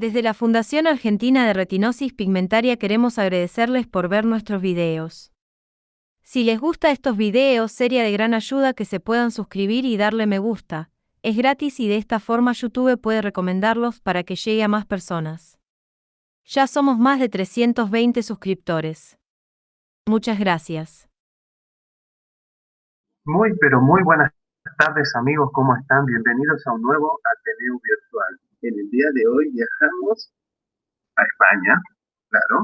Desde la Fundación Argentina de Retinosis Pigmentaria queremos agradecerles por ver nuestros videos. Si les gusta estos videos, sería de gran ayuda que se puedan suscribir y darle me gusta. Es gratis y de esta forma YouTube puede recomendarlos para que llegue a más personas. Ya somos más de 320 suscriptores. Muchas gracias. Muy, pero muy buenas tardes amigos, ¿cómo están? Bienvenidos a un nuevo Ateneo Virtual. En el día de hoy viajamos a España, claro,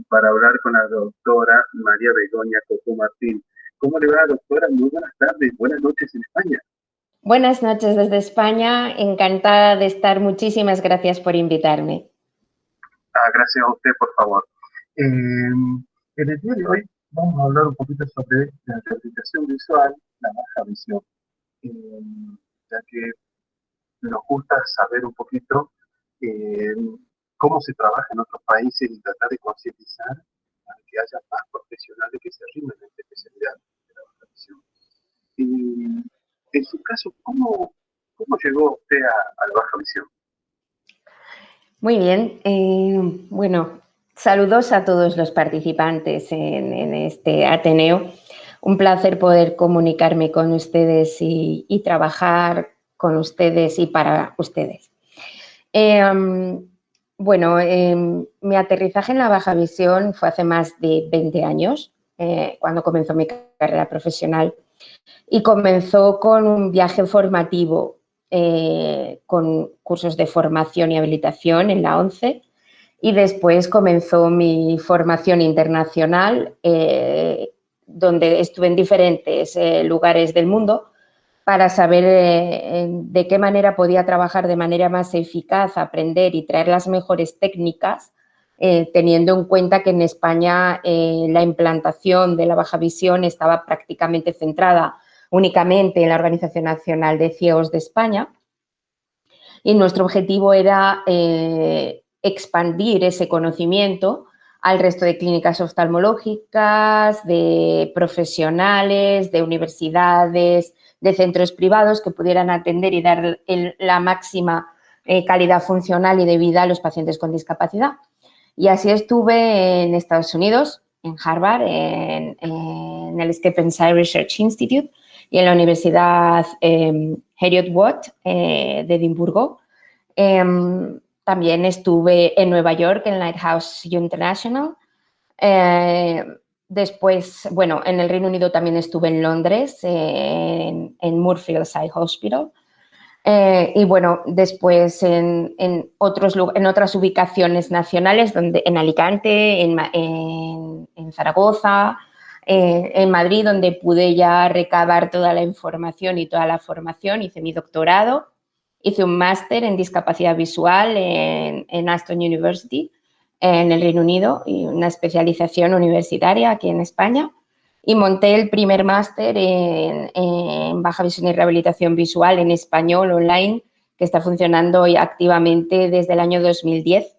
para hablar con la doctora María Begoña Coco Martín. ¿Cómo le va, doctora? Muy buenas tardes, buenas noches en España. Buenas noches desde España, encantada de estar. Muchísimas gracias por invitarme. Gracias a usted, por favor. En el día de hoy vamos a hablar un poquito sobre la rehabilitación visual, la baja visión, eh, ya que nos gusta saber un poquito eh, cómo se trabaja en otros países y tratar de concientizar para que haya más profesionales que se arrimen a esta especialidad de la baja visión. Y en su caso, ¿cómo llegó usted a la baja visión? Muy bien, bueno, saludos a todos los participantes en este Ateneo. Un placer poder comunicarme con ustedes y trabajar con ustedes y para ustedes. Mi aterrizaje en la baja visión fue hace más de 20 años, cuando comenzó mi carrera profesional, y comenzó con un viaje formativo con cursos de formación y habilitación en la ONCE, y después comenzó mi formación internacional, donde estuve en diferentes lugares del mundo para saber de qué manera podía trabajar de manera más eficaz, aprender y traer las mejores técnicas, teniendo en cuenta que en España la implantación de la baja visión estaba prácticamente centrada únicamente en la Organización Nacional de Ciegos de España, y nuestro objetivo era expandir ese conocimiento al resto de clínicas oftalmológicas, de profesionales, de universidades, de centros privados que pudieran atender y dar la máxima calidad funcional y de vida a los pacientes con discapacidad. Y así estuve en Estados Unidos, en Harvard, en el Stephen Research Institute, y en la Universidad Heriot-Watt de Edimburgo. También estuve en Nueva York, en Lighthouse International. Después, bueno, en el Reino Unido también estuve en Londres, en Moorfields Eye Hospital. Y bueno, después en otras ubicaciones nacionales, en Alicante, en Zaragoza, en Madrid, donde pude ya recabar toda la información y toda la formación. Hice mi doctorado, hice un máster en discapacidad visual en Aston University, en el Reino Unido, y una especialización universitaria aquí en España. Y monté el primer máster en baja visión y rehabilitación visual en español online, que está funcionando hoy activamente desde el año 2010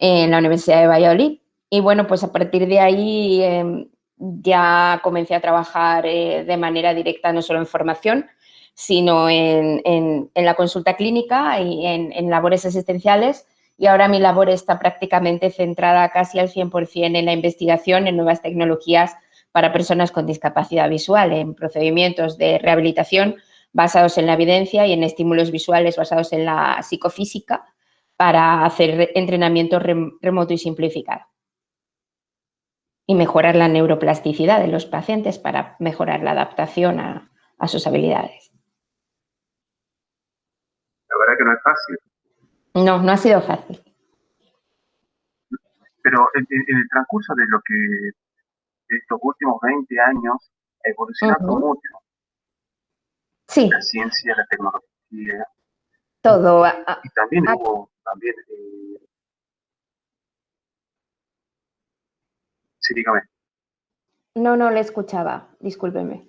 en la Universidad de Valladolid. Y bueno, pues a partir de ahí ya comencé a trabajar de manera directa, no solo en formación, sino en la consulta clínica y en labores asistenciales. Y ahora mi labor está prácticamente centrada casi al 100% en la investigación en nuevas tecnologías para personas con discapacidad visual, en procedimientos de rehabilitación basados en la evidencia y en estímulos visuales basados en la psicofísica para hacer entrenamiento remoto y simplificado y mejorar la neuroplasticidad de los pacientes para mejorar la adaptación a sus habilidades. La verdad que no es fácil. No, no ha sido fácil. Pero en el transcurso de estos últimos 20 años ha evolucionado mucho la Sí, ciencia, la tecnología, todo. y también hubo, sí, dígame. No le escuchaba, discúlpeme.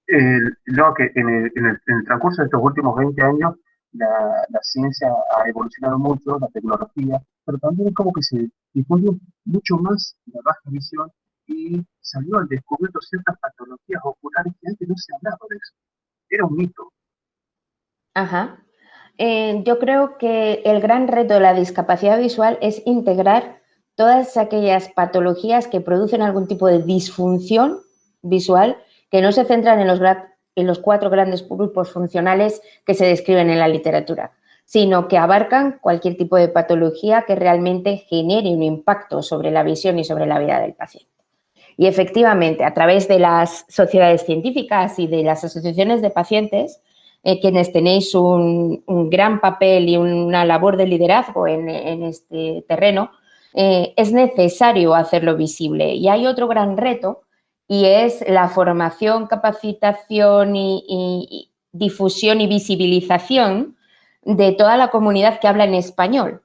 No, que en el transcurso de estos últimos 20 años la ciencia ha evolucionado mucho, la tecnología, pero también es como que se difundió mucho más la baja visión y salió al descubierto ciertas patologías oculares que antes no se hablaba de eso. Era un mito. Ajá. Yo creo que el gran reto de la discapacidad visual es integrar todas aquellas patologías que producen algún tipo de disfunción visual que no se centran en los 4 grandes grupos funcionales que se describen en la literatura, sino que abarcan cualquier tipo de patología que realmente genere un impacto sobre la visión y sobre la vida del paciente. Y efectivamente, a través de las sociedades científicas y de las asociaciones de pacientes, quienes tenéis un gran papel y una labor de liderazgo en este terreno, es necesario hacerlo visible. Y hay otro gran reto y es la formación, capacitación y difusión y visibilización de toda la comunidad que habla en español.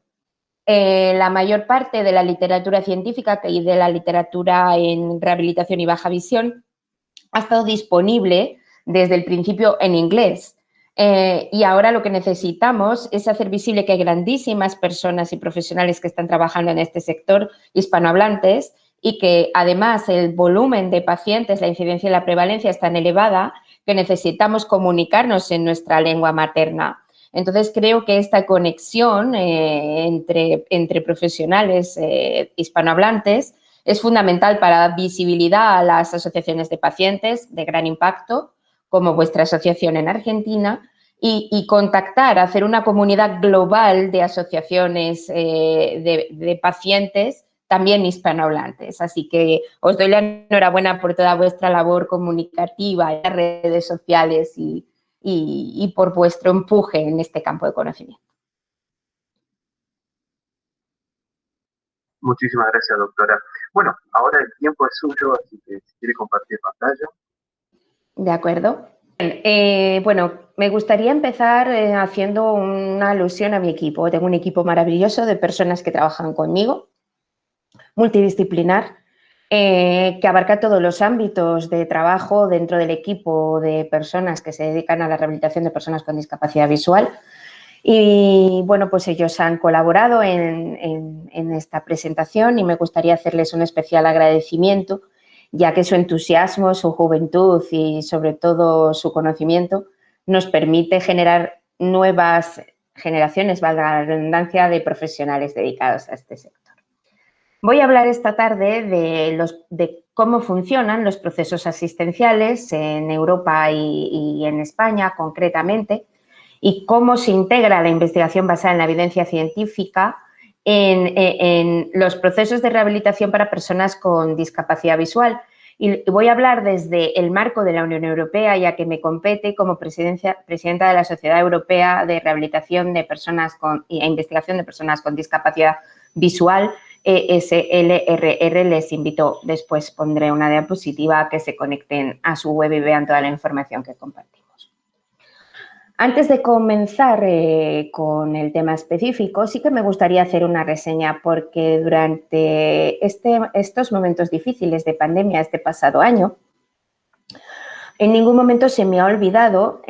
La mayor parte de la literatura científica y de la literatura en rehabilitación y baja visión ha estado disponible desde el principio en inglés. Y ahora lo que necesitamos es hacer visible que hay grandísimas personas y profesionales que están trabajando en este sector, hispanohablantes, y que además el volumen de pacientes, la incidencia y la prevalencia es tan elevada que necesitamos comunicarnos en nuestra lengua materna. Entonces, creo que esta conexión entre profesionales hispanohablantes es fundamental para dar visibilidad a las asociaciones de pacientes de gran impacto, como vuestra asociación en Argentina, y contactar, hacer una comunidad global de asociaciones de pacientes también hispanohablantes. Así que os doy la enhorabuena por toda vuestra labor comunicativa en las redes sociales y por vuestro empuje en este campo de conocimiento. Muchísimas gracias, doctora. Bueno, ahora el tiempo es suyo, así que si quiere compartir pantalla. De acuerdo. Bueno, me gustaría empezar haciendo una alusión a mi equipo. Tengo un equipo maravilloso de personas que trabajan conmigo, multidisciplinar, que abarca todos los ámbitos de trabajo dentro del equipo de personas que se dedican a la rehabilitación de personas con discapacidad visual. Y bueno, pues ellos han colaborado en esta presentación y me gustaría hacerles un especial agradecimiento, ya que su entusiasmo, su juventud y sobre todo su conocimiento nos permite generar nuevas generaciones, valga la redundancia, de profesionales dedicados a este sector. Voy a hablar esta tarde de cómo funcionan los procesos asistenciales en Europa y en España concretamente, y cómo se integra la investigación basada en la evidencia científica en los procesos de rehabilitación para personas con discapacidad visual. Y voy a hablar desde el marco de la Unión Europea, ya que me compete como presidenta de la Sociedad Europea de Rehabilitación de Personas e Investigación de Personas con Discapacidad Visual, ESLRR. Les invito, después pondré una diapositiva, a que se conecten a su web y vean toda la información que compartimos. Antes de comenzar con el tema específico, sí que me gustaría hacer una reseña, porque durante estos momentos difíciles de pandemia este pasado año, en ningún momento se me ha olvidado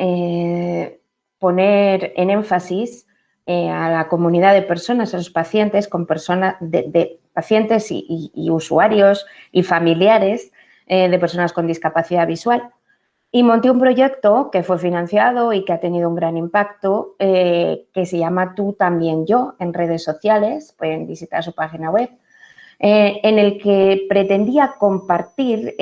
poner en énfasis a la comunidad de personas, a los pacientes, de pacientes y usuarios y familiares de personas con discapacidad visual. Y monté un proyecto que fue financiado y que ha tenido un gran impacto, que se llama Tú También Yo, en redes sociales, pueden visitar su página web, en el que pretendía compartir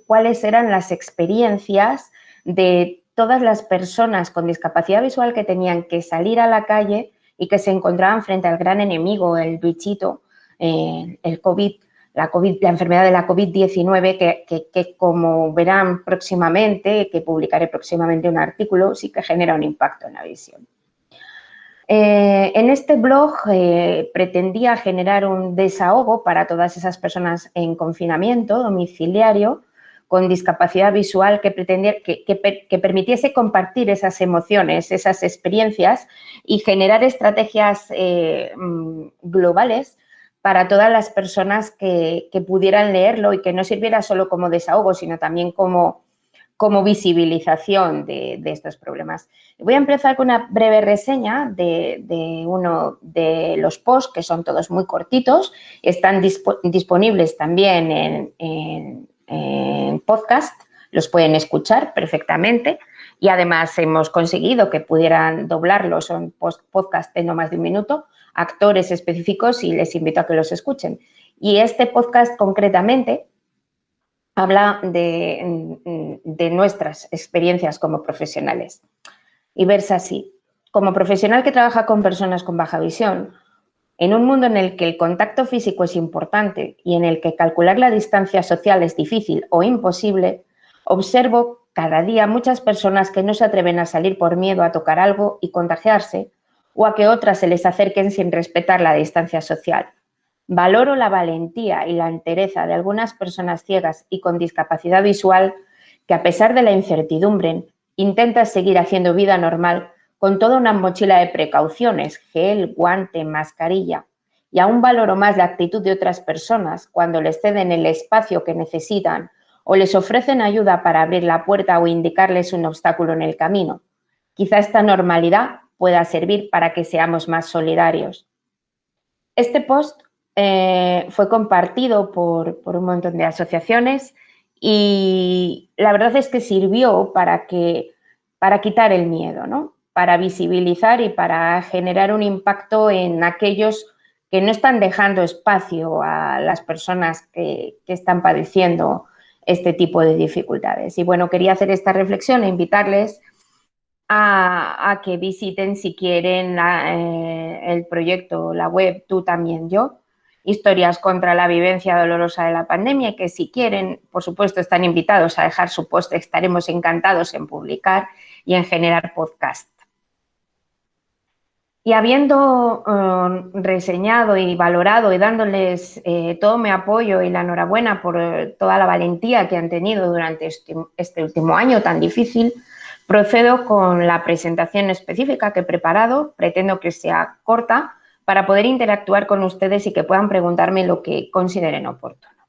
cuáles eran las experiencias de todas las personas con discapacidad visual que tenían que salir a la calle y que se encontraban frente al gran enemigo, el bichito, el COVID. La enfermedad de la COVID-19, que como verán próximamente, que publicaré próximamente un artículo, sí que genera un impacto en la visión. En este blog pretendía generar un desahogo para todas esas personas en confinamiento domiciliario con discapacidad visual, que permitiese compartir esas emociones, esas experiencias, y generar estrategias globales para todas las personas que pudieran leerlo, y que no sirviera solo como desahogo, sino también como visibilización de estos problemas. Voy a empezar con una breve reseña de uno de los posts, que son todos muy cortitos, están disponibles también en podcast, los pueden escuchar perfectamente, y además hemos conseguido que pudieran doblarlos, son podcast de no más de un minuto, actores específicos y les invito a que los escuchen. Y este podcast concretamente habla de nuestras experiencias como profesionales. Y versa así. Como profesional que trabaja con personas con baja visión, en un mundo en el que el contacto físico es importante y en el que calcular la distancia social es difícil o imposible, observo cada día muchas personas que no se atreven a salir por miedo a tocar algo y contagiarse, o a que otras se les acerquen sin respetar la distancia social. Valoro la valentía y la entereza de algunas personas ciegas y con discapacidad visual que, a pesar de la incertidumbre, intentan seguir haciendo vida normal con toda una mochila de precauciones, gel, guante, mascarilla. Y aún valoro más la actitud de otras personas cuando les ceden el espacio que necesitan o les ofrecen ayuda para abrir la puerta o indicarles un obstáculo en el camino. Quizá esta normalidad pueda servir para que seamos más solidarios. Este post fue compartido por un montón de asociaciones y la verdad es que sirvió para quitar el miedo, ¿no? Para visibilizar y para generar un impacto en aquellos que no están dejando espacio a las personas que están padeciendo este tipo de dificultades. Y bueno, quería hacer esta reflexión e invitarles a que visiten, si quieren, el proyecto, la web Tú También Yo, Historias contra la Vivencia Dolorosa de la Pandemia, y que si quieren, por supuesto, están invitados a dejar su post. Estaremos encantados en publicar y en generar podcast. Y habiendo reseñado y valorado y dándoles todo mi apoyo y la enhorabuena por toda la valentía que han tenido durante este último año tan difícil, procedo con la presentación específica que he preparado. Pretendo que sea corta para poder interactuar con ustedes y que puedan preguntarme lo que consideren oportuno.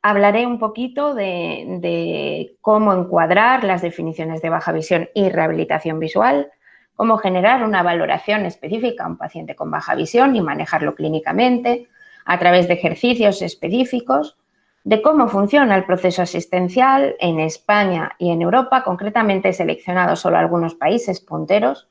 Hablaré un poquito de cómo encuadrar las definiciones de baja visión y rehabilitación visual, cómo generar una valoración específica a un paciente con baja visión y manejarlo clínicamente a través de ejercicios específicos, de cómo funciona el proceso asistencial en España y en Europa. Concretamente he seleccionado solo algunos países punteros.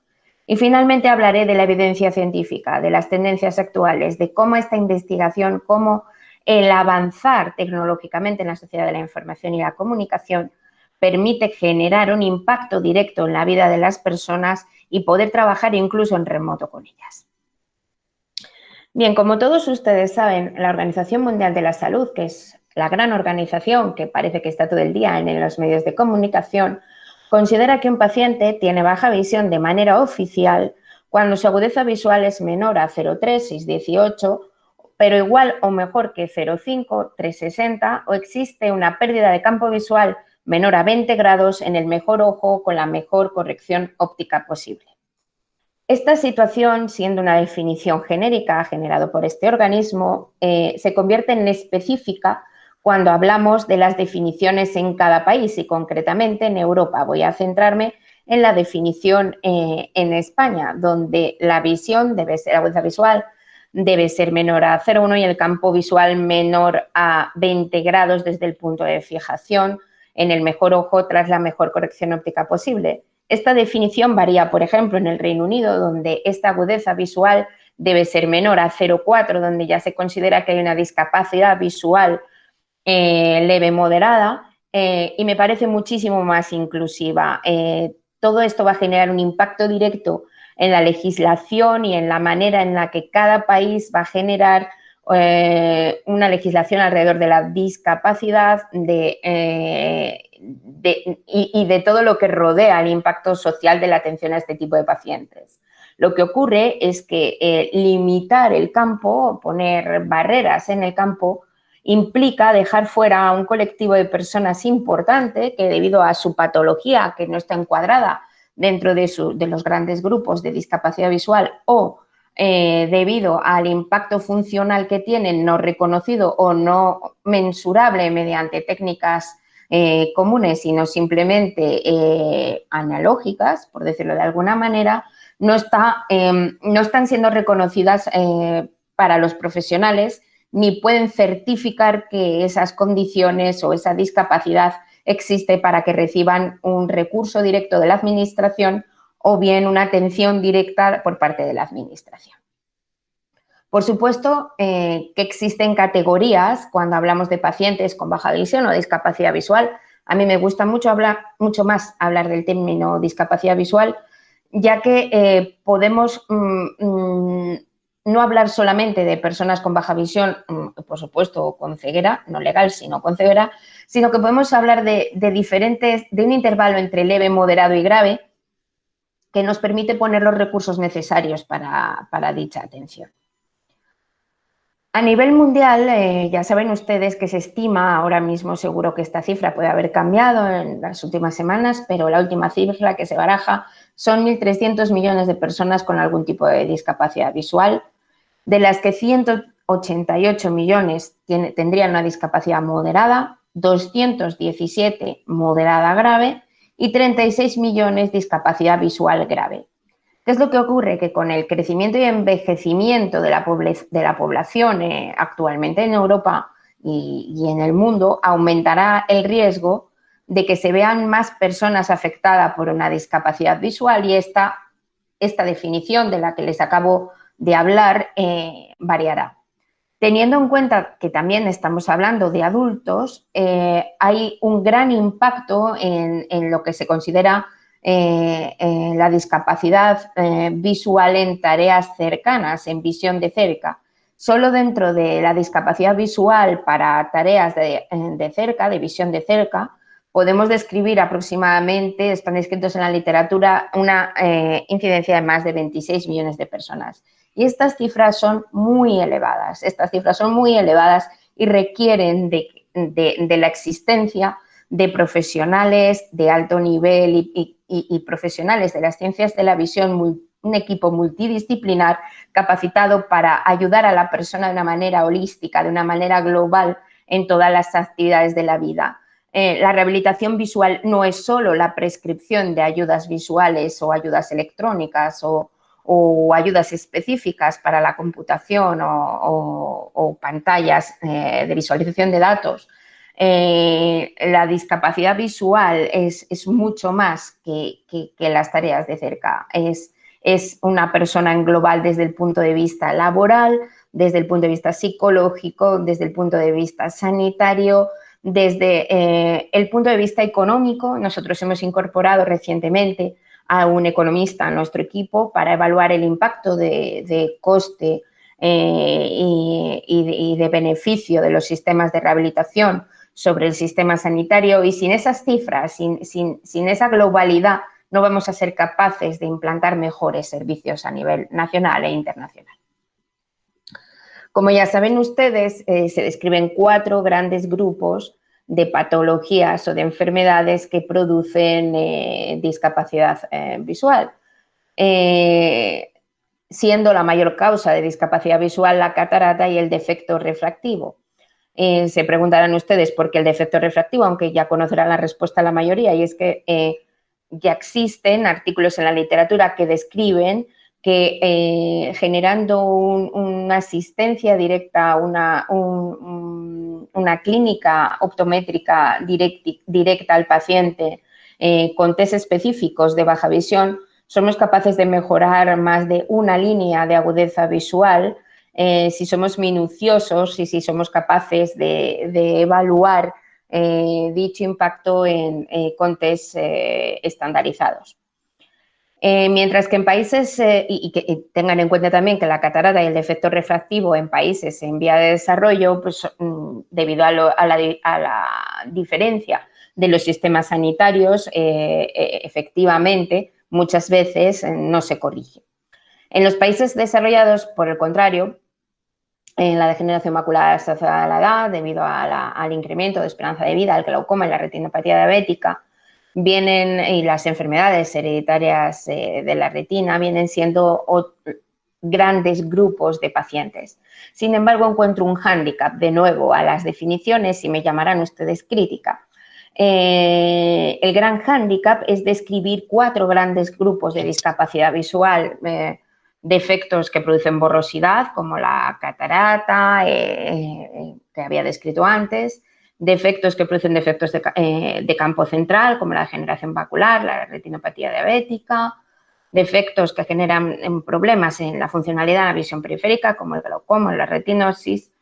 Y finalmente hablaré de la evidencia científica, de las tendencias actuales, de cómo esta investigación, cómo el avanzar tecnológicamente en la sociedad de la información y la comunicación permite generar un impacto directo en la vida de las personas y poder trabajar incluso en remoto con ellas. Bien, como todos ustedes saben, la Organización Mundial de la Salud, que es la gran organización que parece que está todo el día en los medios de comunicación, considera que un paciente tiene baja visión de manera oficial cuando su agudeza visual es menor a 0,3, 6,18, pero igual o mejor que 0,5, 3,60, o existe una pérdida de campo visual menor a 20 grados en el mejor ojo con la mejor corrección óptica posible. Esta situación, siendo una definición genérica generada por este organismo, se convierte en específica cuando hablamos de las definiciones en cada país y concretamente en Europa. Voy a centrarme en la definición en España, donde la visión debe ser, la agudeza visual debe ser menor a 0,1 y el campo visual menor a 20 grados desde el punto de fijación en el mejor ojo tras la mejor corrección óptica posible. Esta definición varía, por ejemplo, en el Reino Unido, donde esta agudeza visual debe ser menor a 0,4, donde ya se considera que hay una discapacidad visual leve moderada, y me parece muchísimo más inclusiva. Todo esto va a generar un impacto directo en la legislación y en la manera en la que cada país va a generar una legislación alrededor de la discapacidad y de todo lo que rodea el impacto social de la atención a este tipo de pacientes. Lo que ocurre es que limitar el campo, poner barreras en el campo, implica dejar fuera a un colectivo de personas importante que, debido a su patología, que no está encuadrada dentro de los grandes grupos de discapacidad visual o debido al impacto funcional que tienen no reconocido o no mensurable mediante técnicas comunes, sino simplemente analógicas, por decirlo de alguna manera, no están siendo reconocidas para los profesionales ni pueden certificar que esas condiciones o esa discapacidad existe para que reciban un recurso directo de la Administración o bien una atención directa por parte de la Administración. Por supuesto que existen categorías cuando hablamos de pacientes con baja visión o discapacidad visual. A mí me gusta mucho más hablar del término discapacidad visual, ya que podemos no hablar solamente de personas con baja visión, por supuesto con ceguera, no legal, sino con ceguera, sino que podemos hablar de un intervalo entre leve, moderado y grave que nos permite poner los recursos necesarios para dicha atención. A nivel mundial, ya saben ustedes que se estima, ahora mismo seguro que esta cifra puede haber cambiado en las últimas semanas, pero la última cifra que se baraja son 1.300 millones de personas con algún tipo de discapacidad visual, de las que 188 millones tendrían una discapacidad moderada, 217 moderada grave y 36 millones discapacidad visual grave. ¿Qué es lo que ocurre? Que con el crecimiento y envejecimiento de la población actualmente en Europa y en el mundo, aumentará el riesgo de que se vean más personas afectadas por una discapacidad visual y esta definición de la que les acabo de hablar variará. Teniendo en cuenta que también estamos hablando de adultos, hay un gran impacto en lo que se considera la discapacidad visual en tareas cercanas, en visión de cerca. Solo dentro de la discapacidad visual para tareas de cerca, de visión de cerca, podemos describir aproximadamente, están descritos en la literatura, una incidencia de más de 26 millones de personas. Y estas cifras son muy elevadas, y requieren de la existencia de profesionales de alto nivel y profesionales de las ciencias de la visión, un equipo multidisciplinar capacitado para ayudar a la persona de una manera holística, de una manera global en todas las actividades de la vida. La rehabilitación visual no es solo la prescripción de ayudas visuales o ayudas electrónicas o ayudas específicas para la computación o pantallas de visualización de datos. La discapacidad visual es mucho más que las tareas de cerca. Es una persona en global desde el punto de vista laboral, desde el punto de vista psicológico, desde el punto de vista sanitario, desde el punto de vista económico. Nosotros hemos incorporado recientemente a un economista a nuestro equipo para evaluar el impacto de coste y de beneficio de los sistemas de rehabilitación sobre el sistema sanitario, y sin esas cifras, sin esa globalidad, no vamos a ser capaces de implantar mejores servicios a nivel nacional e internacional. Como ya saben ustedes, se describen 4 grandes grupos de patologías o de enfermedades que producen discapacidad visual, siendo la mayor causa de discapacidad visual la catarata y el defecto refractivo. Se preguntarán ustedes por qué el defecto refractivo, aunque ya conocerán la respuesta la mayoría, y es que ya existen artículos en la literatura que describen que generando una asistencia directa, una clínica optométrica directa al paciente con test específicos de baja visión, somos capaces de mejorar más de una línea de agudeza visual si somos minuciosos y si somos capaces de evaluar dicho impacto con test estandarizados. Mientras que en países, y que tengan en cuenta también que la catarata y el defecto refractivo en países en vía de desarrollo, pues debido a la diferencia de los sistemas sanitarios, efectivamente, muchas veces no se corrige. En los países desarrollados, por el contrario, en la degeneración macular asociada a la edad, debido al incremento de esperanza de vida, al glaucoma y la retinopatía diabética, y las enfermedades hereditarias de la retina vienen siendo grandes grupos de pacientes. Sin embargo, encuentro un hándicap, de nuevo, a las definiciones y me llamarán ustedes crítica. El gran hándicap es describir 4 grandes grupos de discapacidad visual, defectos que producen borrosidad, como la catarata, que había descrito antes, defectos que producen defectos de campo central, como la degeneración macular, la retinopatía diabética, defectos que generan problemas en la funcionalidad de la visión periférica, como el glaucoma, la retinosis.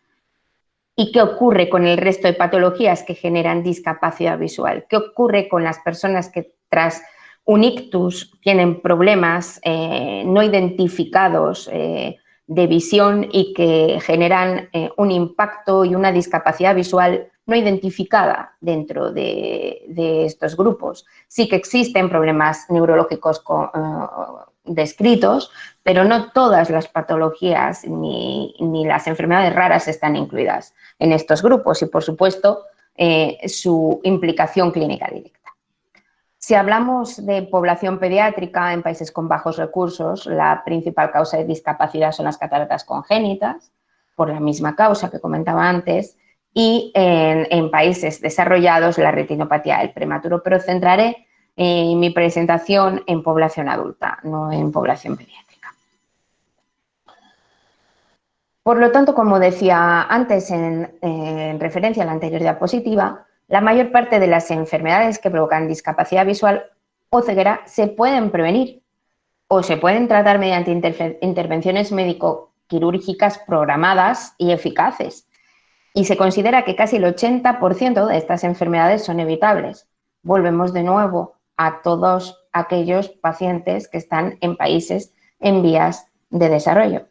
¿Y qué ocurre con el resto de patologías que generan discapacidad visual? ¿Qué ocurre con las personas que tras un ictus tienen problemas no identificados de visión y que generan un impacto y una discapacidad visual no identificada dentro de estos grupos? Sí que existen problemas neurológicos descritos, pero no todas las patologías ni las enfermedades raras están incluidas en estos grupos y, por supuesto, su implicación clínica directa. Si hablamos de población pediátrica en países con bajos recursos, la principal causa de discapacidad son las cataratas congénitas, por la misma causa que comentaba antes, y en países desarrollados la retinopatía del prematuro, pero centraré mi presentación en población adulta, no en población pediátrica. Por lo tanto, como decía antes en referencia a la anterior diapositiva, la mayor parte de las enfermedades que provocan discapacidad visual o ceguera se pueden prevenir o se pueden tratar mediante intervenciones médico-quirúrgicas programadas y eficaces. Y se considera que casi el 80% de estas enfermedades son evitables. Volvemos de nuevo a todos aquellos pacientes que están en países en vías de desarrollo.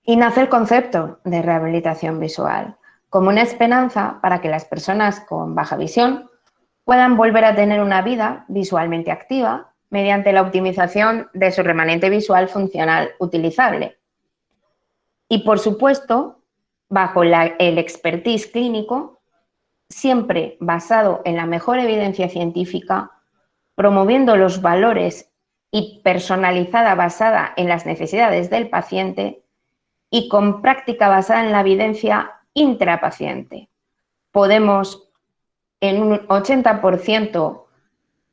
Y nace el concepto de rehabilitación visual como una esperanza para que las personas con baja visión puedan volver a tener una vida visualmente activa mediante la optimización de su remanente visual funcional utilizable. Y, por supuesto, bajo el expertise clínico, siempre basado en la mejor evidencia científica, promoviendo los valores y personalizada basada en las necesidades del paciente y con práctica basada en la evidencia intrapaciente. Podemos en un 80%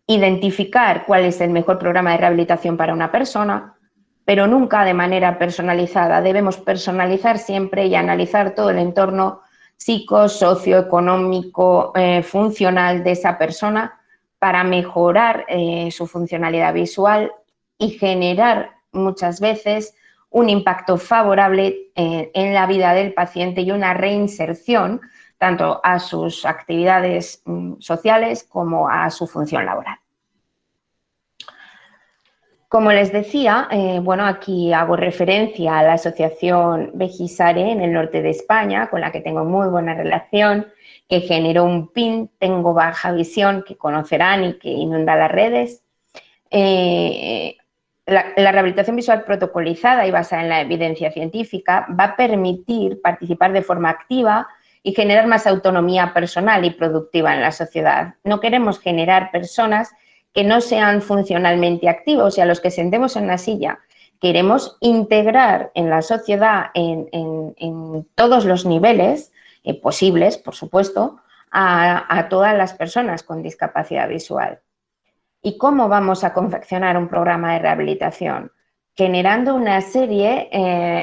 identificar cuál es el mejor programa de rehabilitación para una persona, pero nunca de manera personalizada. Debemos personalizar siempre y analizar todo el entorno psico, socioeconómico, funcional de esa persona para mejorar su funcionalidad visual y generar muchas veces un impacto favorable en la vida del paciente y una reinserción tanto a sus actividades sociales como a su función laboral. Como les decía, bueno, aquí hago referencia a la asociación Vegisare en el norte de España, con la que tengo muy buena relación, que generó un PIN, Tengo Baja Visión, que conocerán y que inunda las redes. La rehabilitación visual protocolizada y basada en la evidencia científica va a permitir participar de forma activa y generar más autonomía personal y productiva en la sociedad. No queremos generar personas que no sean funcionalmente activos y a los que sentemos en la silla. Queremos integrar en la sociedad en todos los niveles posibles, por supuesto, a todas las personas con discapacidad visual. ¿Y cómo vamos a confeccionar un programa de rehabilitación? Generando una serie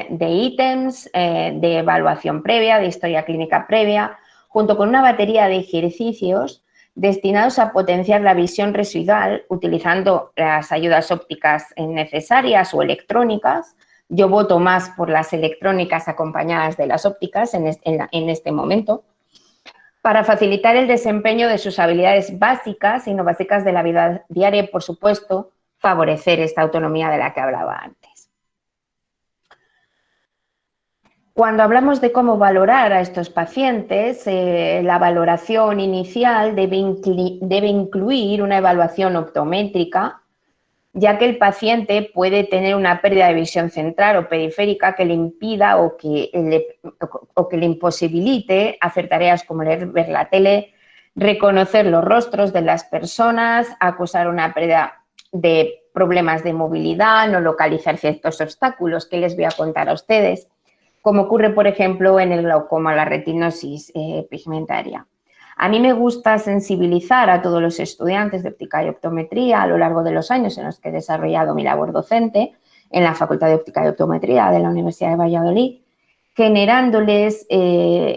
de ítems de evaluación previa, de historia clínica previa, junto con una batería de ejercicios destinados a potenciar la visión residual utilizando las ayudas ópticas necesarias o electrónicas. Yo voto más por las electrónicas acompañadas de las ópticas en este momento, para facilitar el desempeño de sus habilidades básicas y no básicas de la vida diaria y, por supuesto, favorecer esta autonomía de la que hablaba antes. Cuando hablamos de cómo valorar a estos pacientes, la valoración inicial debe incluir una evaluación optométrica, ya que el paciente puede tener una pérdida de visión central o periférica que le impida o que le imposibilite hacer tareas como leer, ver la tele, reconocer los rostros de las personas, acusar una pérdida de problemas de movilidad, no localizar ciertos obstáculos que les voy a contar a ustedes, como ocurre, por ejemplo, en el glaucoma, la retinosis pigmentaria. A mí me gusta sensibilizar a todos los estudiantes de óptica y optometría a lo largo de los años en los que he desarrollado mi labor docente en la Facultad de Óptica y Optometría de la Universidad de Valladolid, generándoles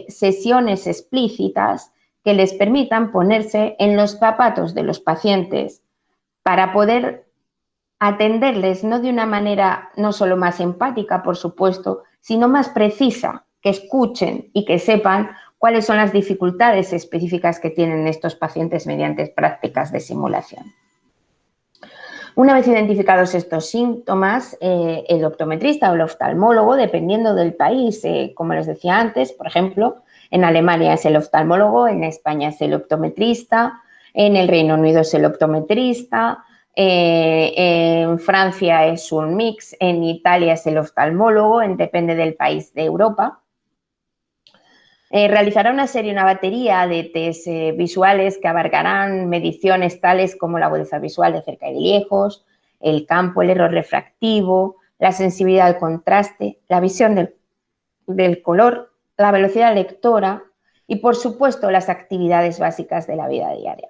sesiones explícitas que les permitan ponerse en los zapatos de los pacientes para poder atenderles no de una manera no solo más empática, por supuesto, sino más precisa, que escuchen y que sepan cuáles son las dificultades específicas que tienen estos pacientes mediante prácticas de simulación. Una vez identificados estos síntomas, el optometrista o el oftalmólogo, dependiendo del país, como les decía antes, por ejemplo, en Alemania es el oftalmólogo, en España es el optometrista, en el Reino Unido es el optometrista, en Francia es un mix, en Italia es el oftalmólogo, depende del país de Europa. Realizará una batería de test visuales que abarcarán mediciones tales como la agudeza visual de cerca y de lejos, el campo, el error refractivo, la sensibilidad al contraste, la visión del color, la velocidad lectora y, por supuesto, las actividades básicas de la vida diaria.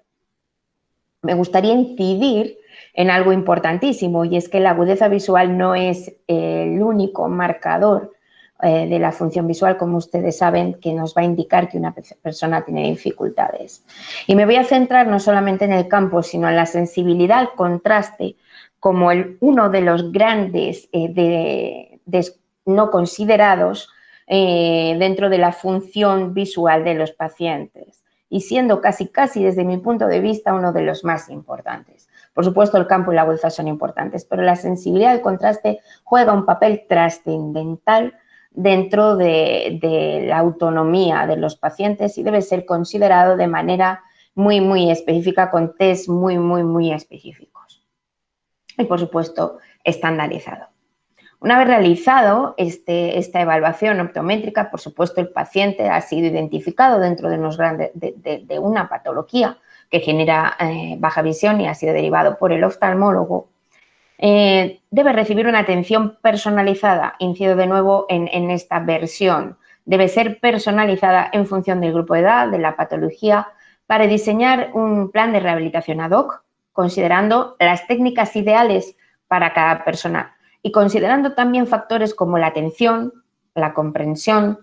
Me gustaría incidir en algo importantísimo, y es que la agudeza visual no es el único marcador de la función visual, como ustedes saben, que nos va a indicar que una persona tiene dificultades. Y me voy a centrar no solamente en el campo, sino en la sensibilidad al contraste como uno de los grandes no considerados dentro de la función visual de los pacientes, y siendo casi desde mi punto de vista uno de los más importantes. Por supuesto, el campo y la agudeza son importantes, pero la sensibilidad al contraste juega un papel trascendental dentro de la autonomía de los pacientes y debe ser considerado de manera muy específica, con test muy específicos. Y, por supuesto, estandarizado. Una vez realizado esta evaluación optométrica, por supuesto, el paciente ha sido identificado dentro de una patología que genera baja visión y ha sido derivado por el oftalmólogo. Debe recibir una atención personalizada, incido de nuevo en esta versión. Debe ser personalizada en función del grupo de edad, de la patología, para diseñar un plan de rehabilitación ad hoc, considerando las técnicas ideales para cada persona y considerando también factores como la atención, la comprensión,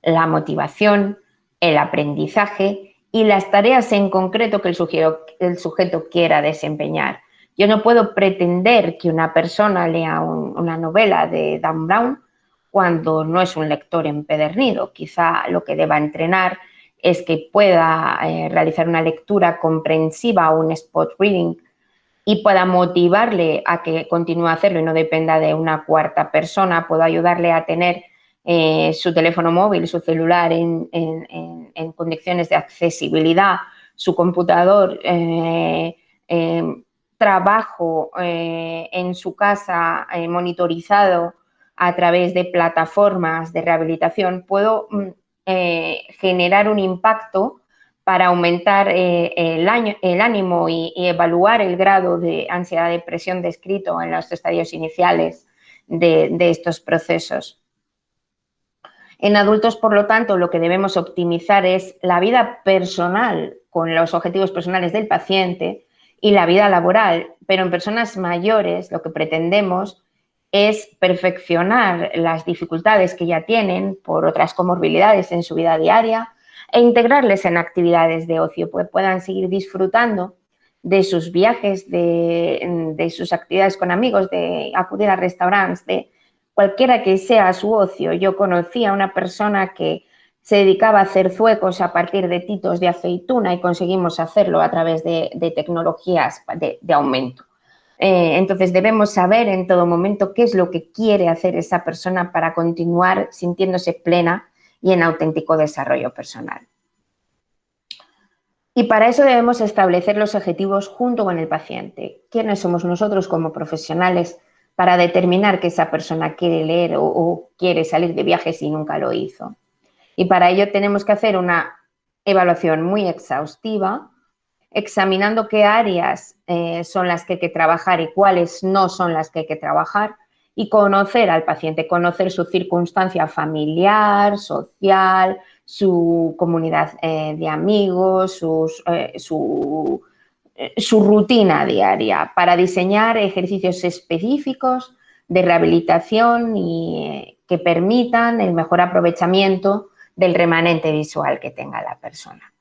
la motivación, el aprendizaje y las tareas en concreto que el sujeto quiera desempeñar. Yo no puedo pretender que una persona lea una novela de Dan Brown cuando no es un lector empedernido. Quizá lo que deba entrenar es que pueda realizar una lectura comprensiva o un spot reading y pueda motivarle a que continúe a hacerlo y no dependa de una cuarta persona. Puedo ayudarle a tener su teléfono móvil, su celular en condiciones de accesibilidad, su computador, trabajo en su casa monitorizado a través de plataformas de rehabilitación. Puedo generar un impacto para aumentar el ánimo y evaluar el grado de ansiedad, depresión descrito en los estadios iniciales de estos procesos. En adultos, por lo tanto, lo que debemos optimizar es la vida personal con los objetivos personales del paciente y la vida laboral, pero en personas mayores lo que pretendemos es perfeccionar las dificultades que ya tienen por otras comorbilidades en su vida diaria e integrarles en actividades de ocio, pues puedan seguir disfrutando de sus viajes, de sus actividades con amigos, de acudir a restaurantes, de cualquiera que sea su ocio. Yo conocí a una persona que se dedicaba a hacer zuecos a partir de titos de aceituna y conseguimos hacerlo a través de tecnologías de aumento. Entonces debemos saber en todo momento qué es lo que quiere hacer esa persona para continuar sintiéndose plena y en auténtico desarrollo personal. Y para eso debemos establecer los objetivos junto con el paciente. ¿Quiénes somos nosotros como profesionales para determinar que esa persona quiere leer o quiere salir de viaje si nunca lo hizo? Y para ello tenemos que hacer una evaluación muy exhaustiva, examinando qué áreas son las que hay que trabajar y cuáles no son las que hay que trabajar, y conocer al paciente, conocer su circunstancia familiar, social, su comunidad de amigos, su rutina diaria, para diseñar ejercicios específicos de rehabilitación y que permitan el mejor aprovechamiento del remanente visual que tenga la persona.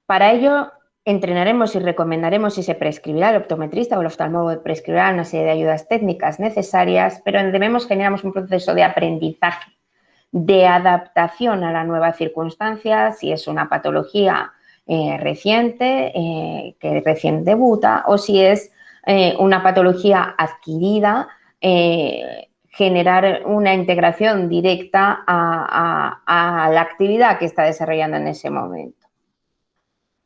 Para ello, entrenaremos y recomendaremos y se prescribirá, el optometrista o el oftalmólogo prescribirá una serie de ayudas técnicas necesarias, pero generamos un proceso de aprendizaje, de adaptación a la nueva circunstancia, si es una patología reciente, que recién debuta, o si es una patología adquirida, generar una integración directa a la actividad que está desarrollando en ese momento.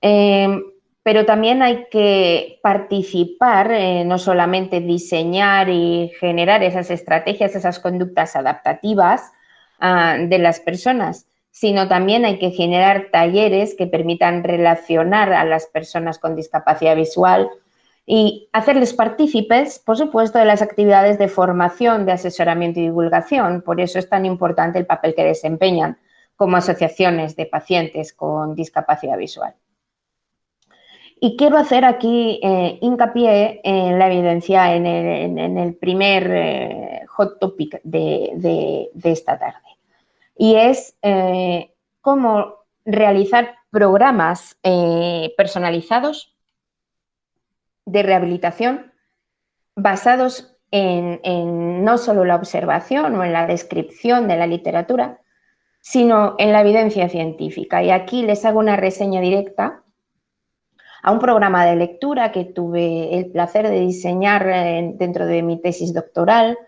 Pero también hay que participar, no solamente diseñar y generar esas estrategias, esas conductas adaptativas de las personas, sino también hay que generar talleres que permitan relacionar a las personas con discapacidad visual y hacerles partícipes, por supuesto, de las actividades de formación, de asesoramiento y divulgación. Por eso es tan importante el papel que desempeñan como asociaciones de pacientes con discapacidad visual. Y quiero hacer aquí hincapié en la evidencia, en el primer hot topic de esta tarde. Y es cómo realizar programas personalizados de rehabilitación basados en no solo la observación o en la descripción de la literatura, sino en la evidencia científica. Y aquí les hago una reseña directa a un programa de lectura que tuve el placer de diseñar dentro de mi tesis doctoral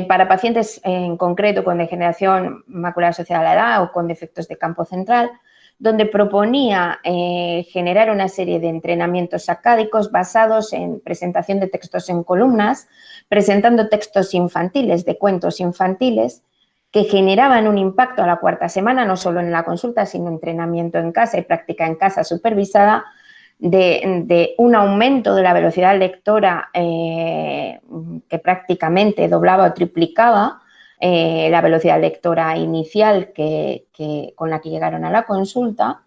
para pacientes en concreto con degeneración macular asociada a la edad o con defectos de campo central, donde proponía generar una serie de entrenamientos acádicos basados en presentación de textos en columnas, presentando textos infantiles, de cuentos infantiles, que generaban un impacto a la cuarta semana, no solo en la consulta, sino entrenamiento en casa y práctica en casa supervisada, de un aumento de la velocidad lectora que prácticamente doblaba o triplicaba la velocidad lectora inicial con la que llegaron a la consulta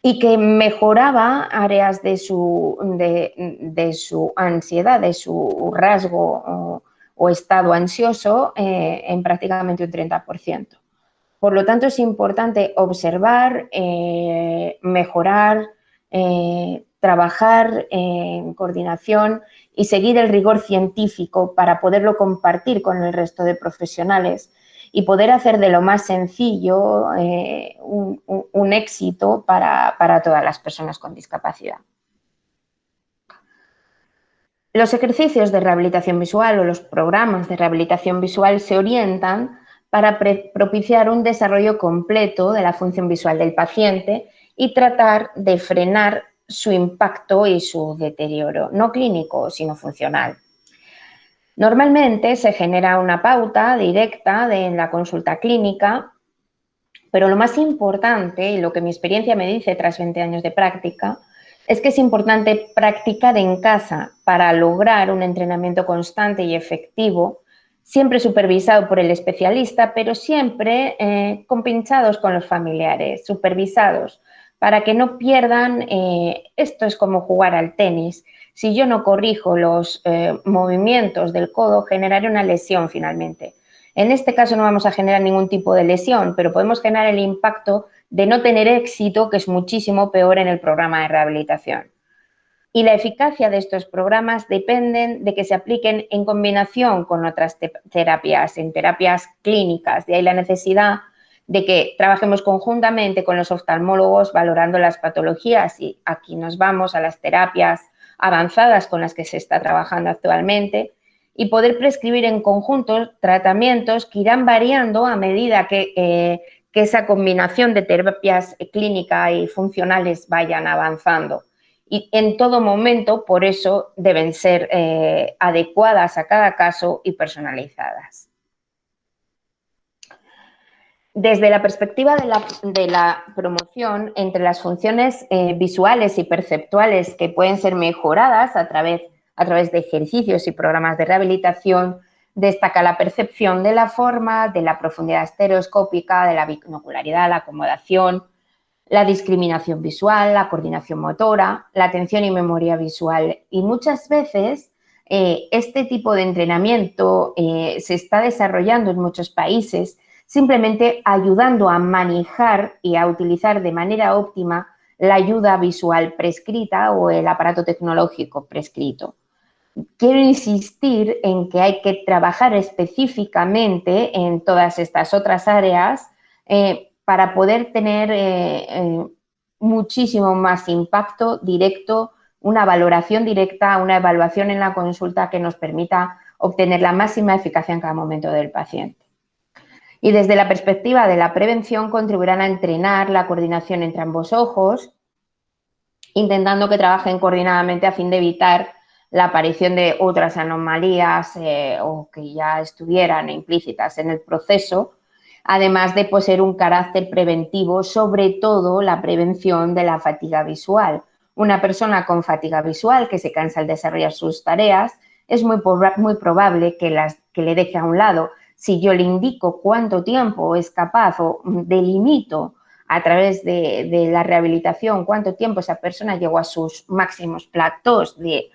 y que mejoraba áreas de su ansiedad, de su rasgo o estado ansioso en prácticamente un 30%. Por lo tanto, es importante observar, mejorar, trabajar en coordinación y seguir el rigor científico para poderlo compartir con el resto de profesionales y poder hacer de lo más sencillo un éxito para todas las personas con discapacidad. Los ejercicios de rehabilitación visual o los programas de rehabilitación visual se orientan para propiciar un desarrollo completo de la función visual del paciente y tratar de frenar su impacto y su deterioro, no clínico, sino funcional. Normalmente se genera una pauta directa en la consulta clínica, pero lo más importante, y lo que mi experiencia me dice tras 20 años de práctica, es que es importante practicar en casa para lograr un entrenamiento constante y efectivo, siempre supervisado por el especialista, pero siempre compinchados con los familiares, supervisados, para que no pierdan, esto es como jugar al tenis. Si yo no corrijo los movimientos del codo, generaré una lesión finalmente. En este caso no vamos a generar ningún tipo de lesión, pero podemos generar el impacto de no tener éxito, que es muchísimo peor en el programa de rehabilitación. Y la eficacia de estos programas dependen de que se apliquen en combinación con otras terapias, en terapias clínicas. De ahí la necesidad de que trabajemos conjuntamente con los oftalmólogos valorando las patologías y aquí nos vamos a las terapias avanzadas con las que se está trabajando actualmente y poder prescribir en conjunto tratamientos que irán variando a medida que esa combinación de terapias clínicas y funcionales vayan avanzando. Y en todo momento, por eso, deben ser adecuadas a cada caso y personalizadas. Desde la perspectiva de la promoción, entre las funciones visuales y perceptuales que pueden ser mejoradas a través de ejercicios y programas de rehabilitación, destaca la percepción de la forma, de la profundidad estereoscópica, de la binocularidad, la acomodación, la discriminación visual, la coordinación motora, la atención y memoria visual y muchas veces Este tipo de entrenamiento se está desarrollando en muchos países, simplemente ayudando a manejar y a utilizar de manera óptima la ayuda visual prescrita o el aparato tecnológico prescrito. Quiero insistir en que hay que trabajar específicamente en todas estas otras áreas para poder tener muchísimo más impacto directo, una valoración directa, una evaluación en la consulta que nos permita obtener la máxima eficacia en cada momento del paciente. Y desde la perspectiva de la prevención contribuirán a entrenar la coordinación entre ambos ojos, intentando que trabajen coordinadamente a fin de evitar la aparición de otras anomalías o que ya estuvieran implícitas en el proceso, además de poseer un carácter preventivo, sobre todo la prevención de la fatiga visual. Una persona con fatiga visual que se cansa al desarrollar sus tareas es muy probable que le deje a un lado. Si yo le indico cuánto tiempo es capaz o delimito a través de la rehabilitación cuánto tiempo esa persona llegó a sus máximos platós de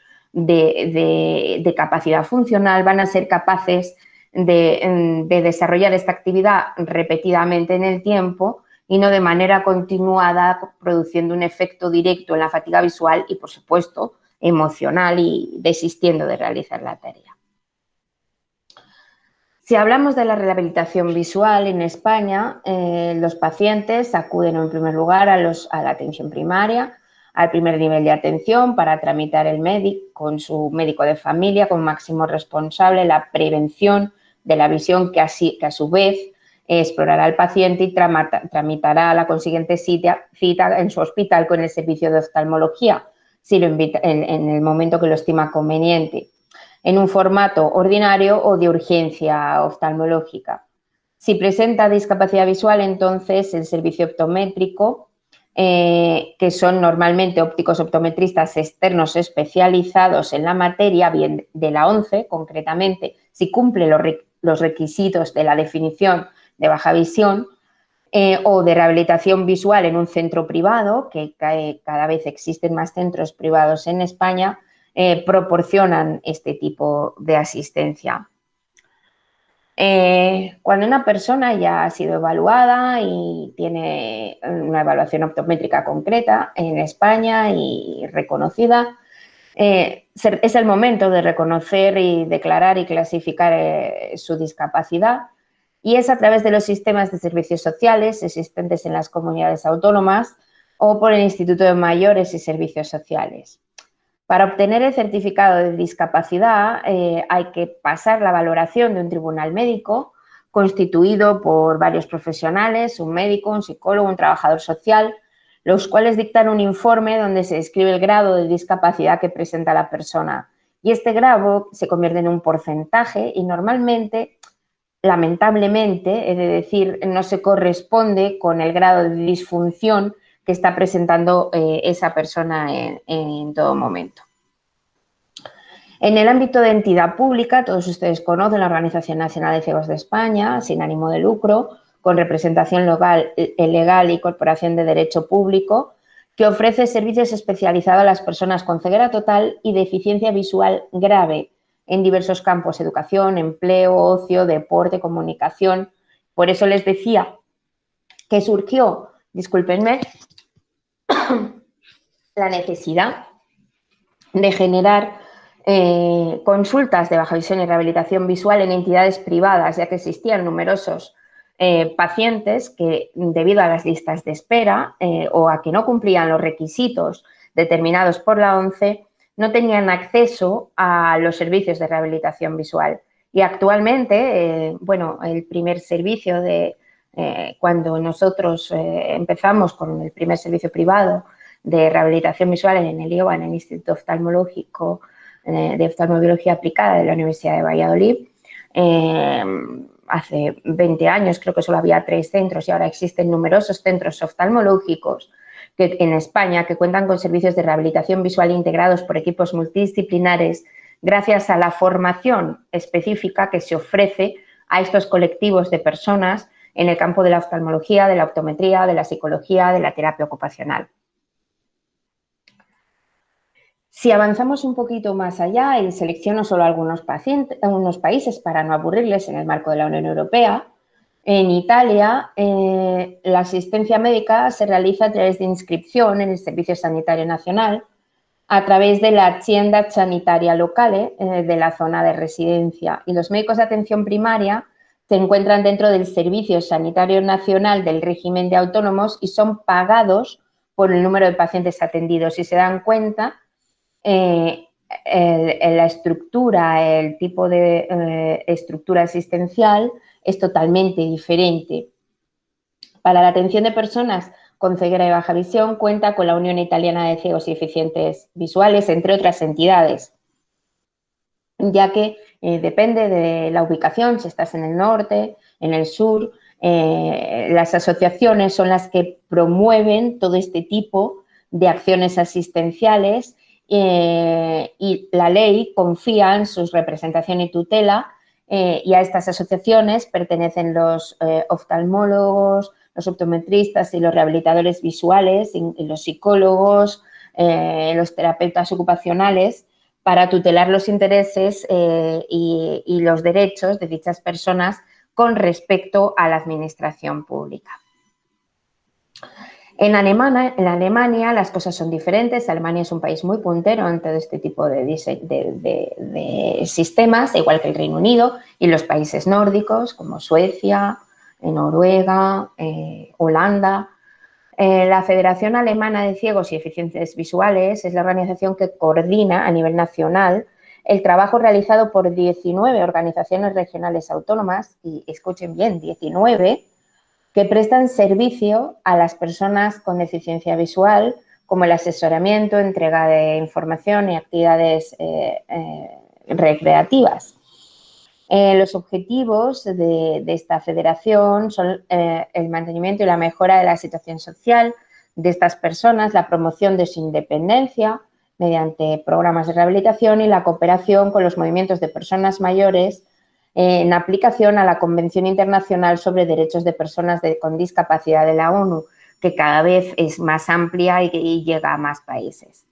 capacidad funcional, van a ser capaces de desarrollar esta actividad repetidamente en el tiempo y no de manera continuada, produciendo un efecto directo en la fatiga visual y, por supuesto, emocional y desistiendo de realizar la tarea. Si hablamos de la rehabilitación visual en España, los pacientes acuden en primer lugar a la atención primaria, al primer nivel de atención para tramitar con su médico de familia, con máximo responsable, la prevención de la visión que a su vez explorará al paciente y tramitará la consiguiente cita en su hospital con el servicio de oftalmología, si lo invita, en el momento que lo estima conveniente, en un formato ordinario o de urgencia oftalmológica. Si presenta discapacidad visual, entonces el servicio optométrico, que son normalmente ópticos optometristas externos especializados en la materia, bien de la ONCE concretamente, si cumple los requisitos de la definición de baja visión, o de rehabilitación visual en un centro privado, que cada vez existen más centros privados en España, proporcionan este tipo de asistencia. Cuando una persona ya ha sido evaluada y tiene una evaluación optométrica concreta en España y reconocida, es el momento de reconocer y declarar y clasificar su discapacidad, y es a través de los sistemas de servicios sociales existentes en las comunidades autónomas o por el Instituto de Mayores y Servicios Sociales. Para obtener el certificado de discapacidad hay que pasar la valoración de un tribunal médico constituido por varios profesionales, un médico, un psicólogo, un trabajador social, los cuales dictan un informe donde se describe el grado de discapacidad que presenta la persona. Y este grado se convierte en un porcentaje y normalmente, lamentablemente, es decir, no se corresponde con el grado de disfunción que está presentando esa persona en todo momento. En el ámbito de entidad pública, todos ustedes conocen la Organización Nacional de Ciegos de España, sin ánimo de lucro, con representación legal y corporación de derecho público, que ofrece servicios especializados a las personas con ceguera total y deficiencia visual grave en diversos campos: educación, empleo, ocio, deporte, comunicación. Por eso les decía que surgió, discúlpenme, la necesidad de generar consultas de baja visión y rehabilitación visual en entidades privadas, ya que existían numerosos pacientes que, debido a las listas de espera o a que no cumplían los requisitos determinados por la ONCE, no tenían acceso a los servicios de rehabilitación visual. Y actualmente, el primer servicio cuando nosotros empezamos con el primer servicio privado de rehabilitación visual en el IOVA, en el Instituto Oftalmológico de Oftalmobiología Aplicada de la Universidad de Valladolid, hace 20 años creo que solo había 3 centros y ahora existen numerosos centros oftalmológicos en España que cuentan con servicios de rehabilitación visual integrados por equipos multidisciplinares gracias a la formación específica que se ofrece a estos colectivos de personas en el campo de la oftalmología, de la optometría, de la psicología, de la terapia ocupacional. Si avanzamos un poquito más allá y selecciono solo algunos países para no aburrirles en el marco de la Unión Europea, en Italia la asistencia médica se realiza a través de inscripción en el Servicio Sanitario Nacional a través de la Azienda Sanitaria Locale de la zona de residencia, y los médicos de atención primaria se encuentran dentro del Servicio Sanitario Nacional del régimen de autónomos y son pagados por el número de pacientes atendidos. Si se dan cuenta, la estructura, el tipo de estructura asistencial es totalmente diferente. Para la atención de personas con ceguera y baja visión cuenta con la Unión Italiana de Ciegos y Deficientes Visuales, entre otras entidades, ya que depende de la ubicación, si estás en el norte, en el sur, las asociaciones son las que promueven todo este tipo de acciones asistenciales y la ley confía en su representación y tutela y a estas asociaciones pertenecen los oftalmólogos, los optometristas y los rehabilitadores visuales, y los psicólogos, los terapeutas ocupacionales, para tutelar los intereses y los derechos de dichas personas con respecto a la administración pública. En Alemania las cosas son diferentes. Alemania es un país muy puntero en todo este tipo de sistemas, igual que el Reino Unido y los países nórdicos como Suecia, Noruega, Holanda. La Federación Alemana de Ciegos y Deficientes Visuales es la organización que coordina a nivel nacional el trabajo realizado por 19 organizaciones regionales autónomas, y escuchen bien, 19, que prestan servicio a las personas con deficiencia visual, como el asesoramiento, entrega de información y actividades recreativas. Los objetivos de esta federación son el mantenimiento y la mejora de la situación social de estas personas, la promoción de su independencia mediante programas de rehabilitación y la cooperación con los movimientos de personas mayores en aplicación a la Convención Internacional sobre Derechos de Personas con Discapacidad de la ONU, que cada vez es más amplia y llega a más países.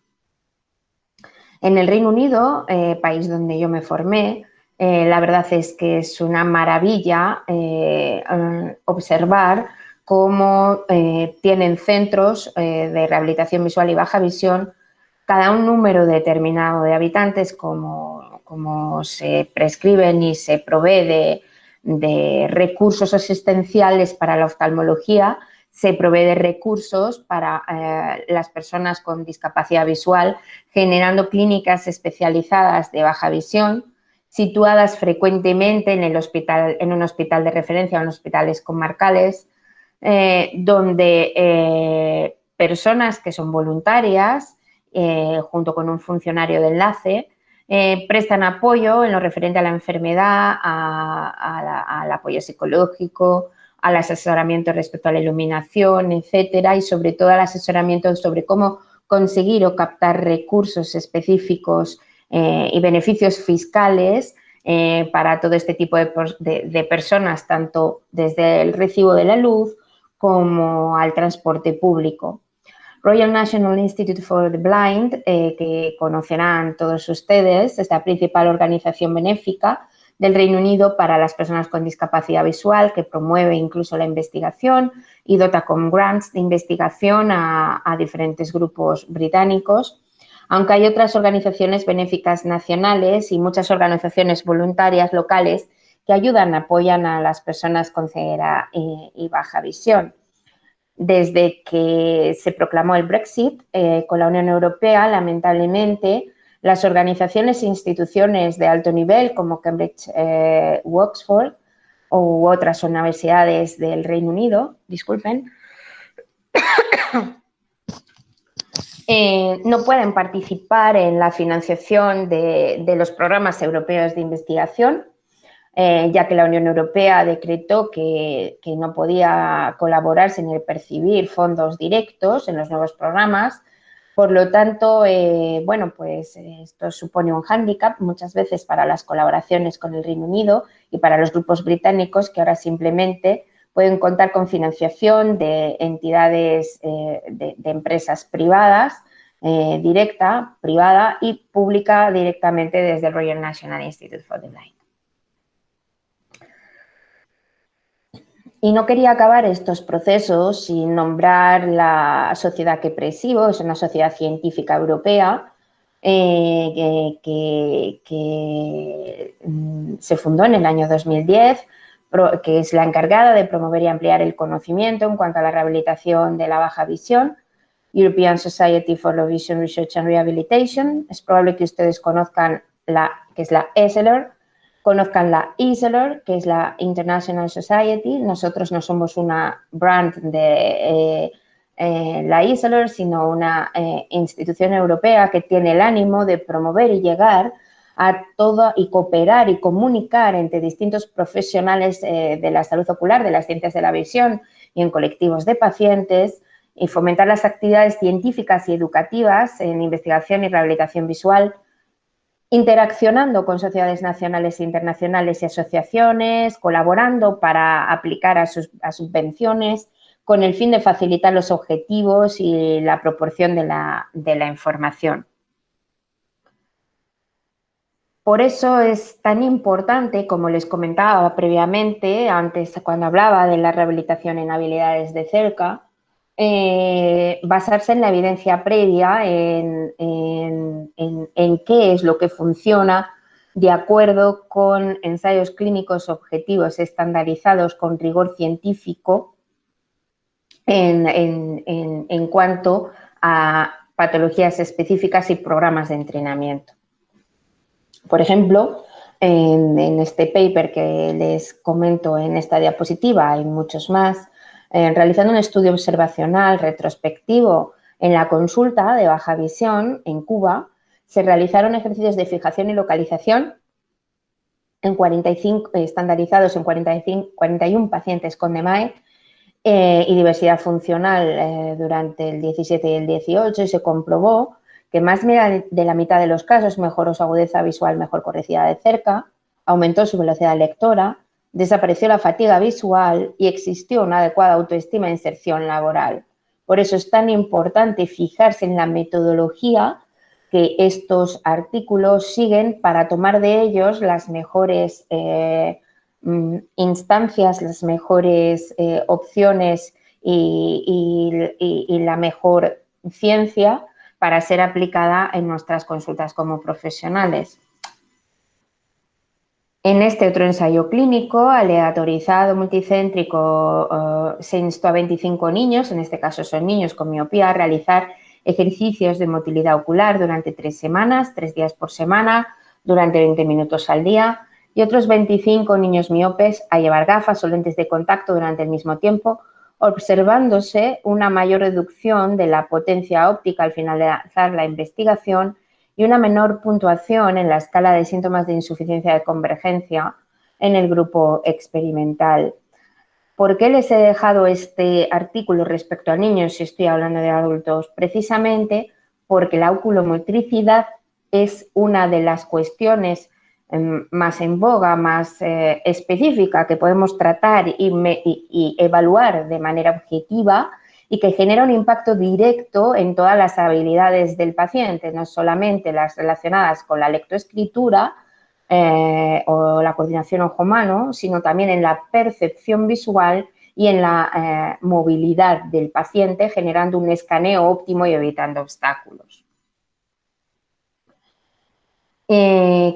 En el Reino Unido, país donde yo me formé, la verdad es que es una maravilla observar cómo tienen centros de rehabilitación visual y baja visión, cada un número determinado de habitantes, como se prescriben y se provee de recursos asistenciales para la oftalmología, se provee de recursos para las personas con discapacidad visual, generando clínicas especializadas de baja visión, situadas frecuentemente en un hospital de referencia o en hospitales comarcales, donde personas que son voluntarias, junto con un funcionario de enlace, prestan apoyo en lo referente a la enfermedad, al apoyo psicológico, al asesoramiento respecto a la iluminación, etcétera, y sobre todo al asesoramiento sobre cómo conseguir o captar recursos específicos y beneficios fiscales para todo este tipo de personas, tanto desde el recibo de la luz como al transporte público. Royal National Institute for the Blind, que conocerán todos ustedes, es la principal organización benéfica del Reino Unido para las personas con discapacidad visual, que promueve incluso la investigación y dota con grants de investigación a diferentes grupos británicos, aunque hay otras organizaciones benéficas nacionales y muchas organizaciones voluntarias locales que ayudan, apoyan a las personas con ceguera y baja visión. Desde que se proclamó el Brexit con la Unión Europea, lamentablemente, las organizaciones e instituciones de alto nivel como Cambridge u Oxford u otras universidades del Reino Unido, no pueden participar en la financiación de los programas europeos de investigación, ya que la Unión Europea decretó que no podía colaborarse ni percibir fondos directos en los nuevos programas. Por lo tanto, bueno, pues esto supone un hándicap muchas veces para las colaboraciones con el Reino Unido y para los grupos británicos, que ahora simplemente pueden contar con financiación de entidades, de empresas privadas directa, privada y pública directamente desde el Royal National Institute for the Blind. Y no quería acabar estos procesos sin nombrar la sociedad que presido, es una sociedad científica europea que se fundó en el año 2010, que es la encargada de promover y ampliar el conocimiento en cuanto a la rehabilitación de la baja visión, European Society for Low Vision Research and Rehabilitation. Es probable que ustedes conozcan que es la ESELR, conozcan la ISELR, que es la International Society. Nosotros no somos una brand de la ISELR, sino una institución europea que tiene el ánimo de promover y llegar a todo y cooperar y comunicar entre distintos profesionales de la salud ocular, de las ciencias de la visión y en colectivos de pacientes, y fomentar las actividades científicas y educativas en investigación y rehabilitación visual, interaccionando con sociedades nacionales e internacionales y asociaciones, colaborando para aplicar a subvenciones con el fin de facilitar los objetivos y la proporción de la información. Por eso es tan importante, como les comentaba previamente, antes cuando hablaba de la rehabilitación en habilidades de cerca, basarse en la evidencia previa, en qué es lo que funciona de acuerdo con ensayos clínicos objetivos estandarizados con rigor científico en cuanto a patologías específicas y programas de entrenamiento. Por ejemplo, en este paper que les comento en esta diapositiva, hay muchos más, realizando un estudio observacional retrospectivo en la consulta de baja visión en Cuba, se realizaron ejercicios de fijación y localización estandarizados en 41 pacientes con DMAE y diversidad funcional durante el 17 y el 18, y se comprobó que más de la mitad de los casos mejoró su agudeza visual, mejor corregida de cerca, aumentó su velocidad lectora, desapareció la fatiga visual y existió una adecuada autoestima e inserción laboral. Por eso es tan importante fijarse en la metodología que estos artículos siguen para tomar de ellos las mejores instancias, las mejores opciones y la mejor ciencia para ser aplicada en nuestras consultas como profesionales. En este otro ensayo clínico, aleatorizado, multicéntrico, se instó a 25 niños, en este caso son niños con miopía, a realizar ejercicios de motilidad ocular durante 3 semanas, 3 días por semana, durante 20 minutos al día, y otros 25 niños miopes a llevar gafas o lentes de contacto durante el mismo tiempo, observándose una mayor reducción de la potencia óptica al finalizar la investigación y una menor puntuación en la escala de síntomas de insuficiencia de convergencia en el grupo experimental. ¿Por qué les he dejado este artículo respecto a niños si estoy hablando de adultos? Precisamente porque la oculomotricidad es una de las cuestiones más en boga, más específica que podemos tratar y evaluar de manera objetiva y que genera un impacto directo en todas las habilidades del paciente, no solamente las relacionadas con la lectoescritura o la coordinación ojo-mano, sino también en la percepción visual y en la movilidad del paciente, generando un escaneo óptimo y evitando obstáculos.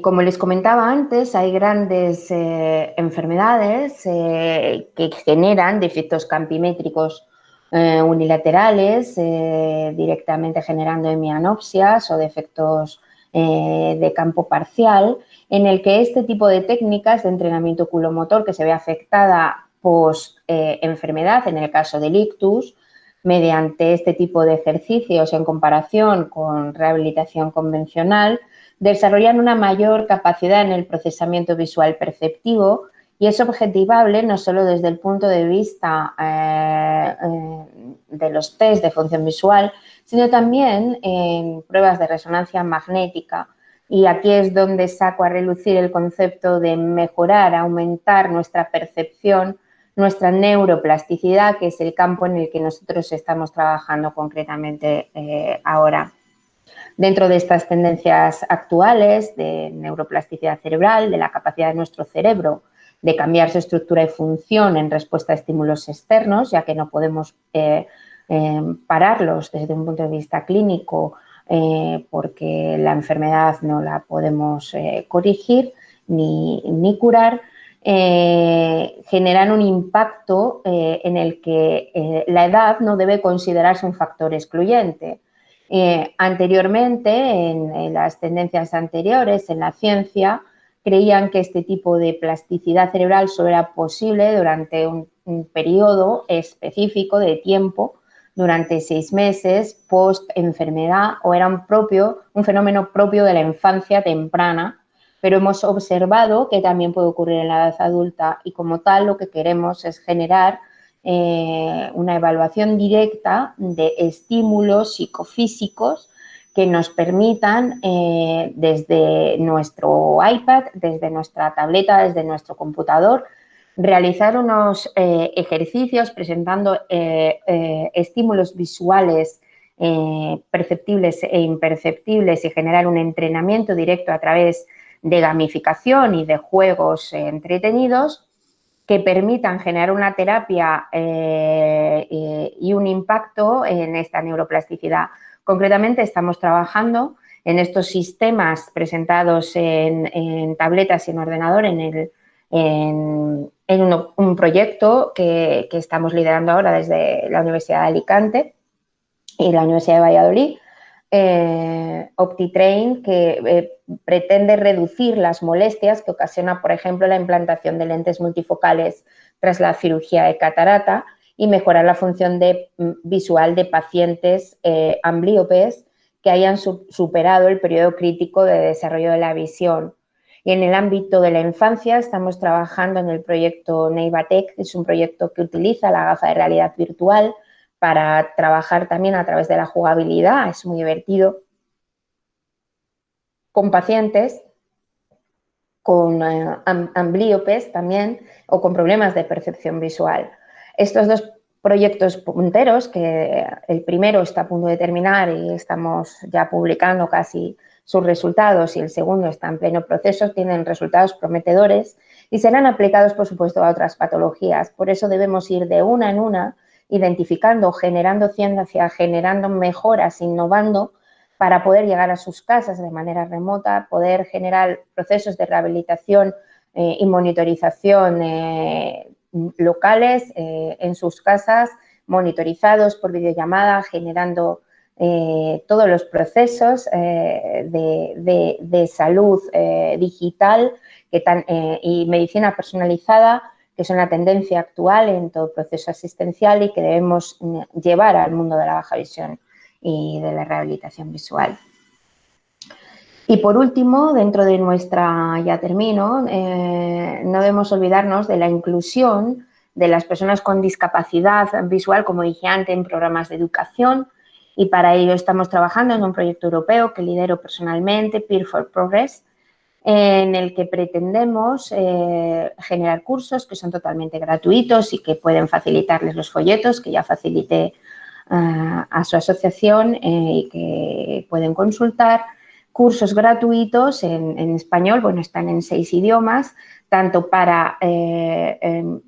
Como les comentaba antes, hay grandes enfermedades que generan defectos campimétricos unilaterales, directamente generando hemianopsias o defectos de campo parcial, en el que este tipo de técnicas de entrenamiento oculomotor que se ve afectada post-enfermedad, en el caso del ictus, mediante este tipo de ejercicios en comparación con rehabilitación convencional, desarrollan una mayor capacidad en el procesamiento visual perceptivo y es objetivable no solo desde el punto de vista de los test de función visual, sino también en pruebas de resonancia magnética. Y aquí es donde saco a relucir el concepto de mejorar, aumentar nuestra percepción, nuestra neuroplasticidad, que es el campo en el que nosotros estamos trabajando concretamente ahora. Dentro de estas tendencias actuales de neuroplasticidad cerebral, de la capacidad de nuestro cerebro de cambiar su estructura y función en respuesta a estímulos externos, ya que no podemos pararlos desde un punto de vista clínico porque la enfermedad no la podemos corregir ni curar, generan un impacto en el que la edad no debe considerarse un factor excluyente. Anteriormente, en las tendencias anteriores, en la ciencia, creían que este tipo de plasticidad cerebral solo era posible durante un periodo específico de tiempo, durante 6 meses, post-enfermedad, o era un fenómeno propio de la infancia temprana, pero hemos observado que también puede ocurrir en la edad adulta y como tal lo que queremos es generar una evaluación directa de estímulos psicofísicos que nos permitan desde nuestro iPad, desde nuestra tableta, desde nuestro computador, realizar unos ejercicios presentando estímulos visuales perceptibles e imperceptibles y generar un entrenamiento directo a través de gamificación y de juegos entretenidos que permitan generar una terapia y un impacto en esta neuroplasticidad. Concretamente, estamos trabajando en estos sistemas presentados en tabletas y en ordenador en un proyecto que estamos liderando ahora desde la Universidad de Alicante y la Universidad de Valladolid, OptiTrain, que pretende reducir las molestias que ocasiona, por ejemplo, la implantación de lentes multifocales tras la cirugía de catarata y mejorar la función visual de pacientes ambliopes que hayan superado el periodo crítico de desarrollo de la visión. Y en el ámbito de la infancia estamos trabajando en el proyecto Neivatec, que es un proyecto que utiliza la gafa de realidad virtual para trabajar también a través de la jugabilidad, es muy divertido, con pacientes con ambliopes también o con problemas de percepción visual. Estos dos proyectos punteros, que el primero está a punto de terminar y estamos ya publicando casi sus resultados y el segundo está en pleno proceso, tienen resultados prometedores y serán aplicados, por supuesto, a otras patologías. Por eso debemos ir de una en una, identificando, generando ciencia, generando mejoras, innovando, para poder llegar a sus casas de manera remota, poder generar procesos de rehabilitación y monitorización locales en sus casas, monitorizados por videollamada, generando todos los procesos de salud digital y medicina personalizada, que son la tendencia actual en todo proceso asistencial y que debemos llevar al mundo de la baja visión y de la rehabilitación visual. Y por último, dentro de nuestra, ya termino, no debemos olvidarnos de la inclusión de las personas con discapacidad visual, como dije antes, en programas de educación, y para ello estamos trabajando en un proyecto europeo que lidero personalmente, Peer for Progress, en el que pretendemos generar cursos que son totalmente gratuitos y que pueden facilitarles los folletos que ya facilité a su asociación y que pueden consultar, cursos gratuitos en español, bueno, están en 6 idiomas, tanto para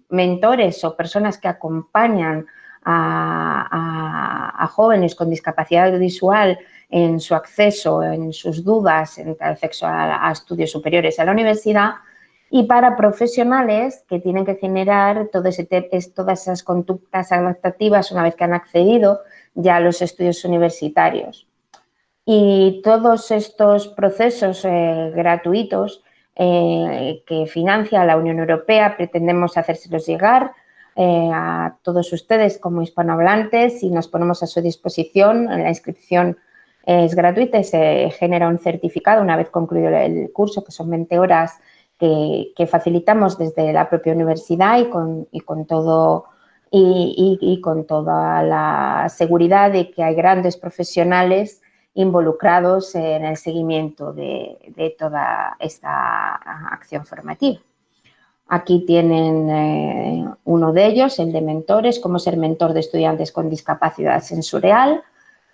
mentores o personas que acompañan a jóvenes con discapacidad visual en su acceso, en sus dudas, en el acceso a estudios superiores a la universidad, y para profesionales que tienen que generar todas esas conductas adaptativas una vez que han accedido ya a los estudios universitarios. Y todos estos procesos gratuitos que financia la Unión Europea pretendemos hacérselos llegar a todos ustedes como hispanohablantes y nos ponemos a su disposición. La inscripción es gratuita y se genera un certificado una vez concluido el curso, que son 20 horas que facilitamos desde la propia universidad y con toda la seguridad de que hay grandes profesionales involucrados en el seguimiento de toda esta acción formativa. Aquí tienen uno de ellos, el de mentores, cómo ser mentor de estudiantes con discapacidad sensorial.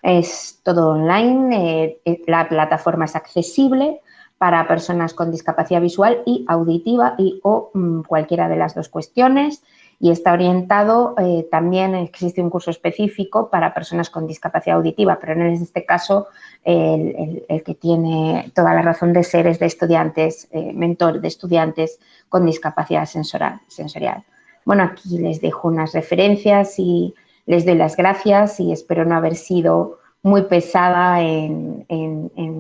Es todo online, la plataforma es accesible para personas con discapacidad visual y auditiva o cualquiera de las dos cuestiones, y está orientado, también existe un curso específico para personas con discapacidad auditiva, pero en este caso el que tiene toda la razón de ser es de estudiantes, mentor de estudiantes con discapacidad sensorial. Bueno, aquí les dejo unas referencias y les doy las gracias y espero no haber sido muy pesada en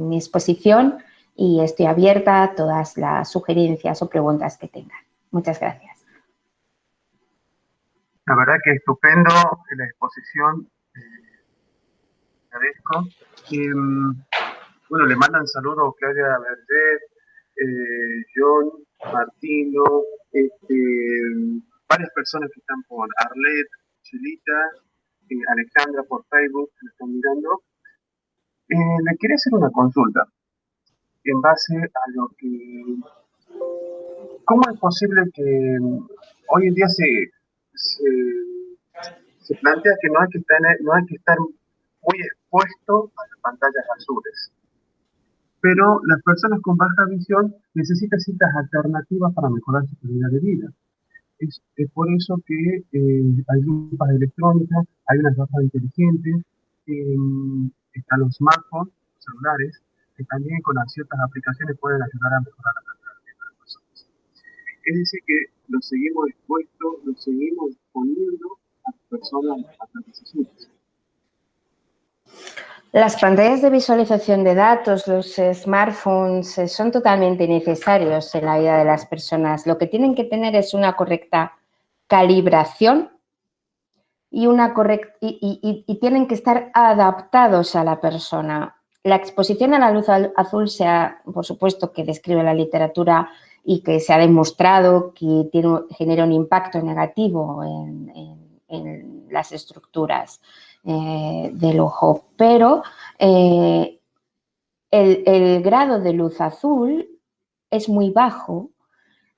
mi exposición, y estoy abierta a todas las sugerencias o preguntas que tengan. Muchas gracias. La verdad que estupendo la exposición, agradezco. Bueno, le mandan saludos Claudia Berger, John, Martino, varias personas que están por Arlet, Chilita, Alejandra por Facebook, que me están mirando. Le quería hacer una consulta en base a lo que... ¿Cómo es posible que hoy en día se plantea que no hay que estar muy expuesto a las pantallas azules? Pero las personas con baja visión necesitan ciertas alternativas para mejorar su calidad de vida. Es por eso que hay lupas electrónicas, hay unas gafas inteligentes, están los smartphones, los celulares, que también con ciertas aplicaciones pueden ayudar a mejorar la calidad de vida de las personas. Es decir, que los seguimos expuestos, los seguimos exponiendo a las personas a pantallas azules. Las pantallas de visualización de datos, los smartphones, son totalmente necesarios en la vida de las personas. Lo que tienen que tener es una correcta calibración y tienen que estar adaptados a la persona. La exposición a la luz azul por supuesto, que describe la literatura y que se ha demostrado que genera un impacto negativo en las estructuras del ojo, pero el grado de luz azul es muy bajo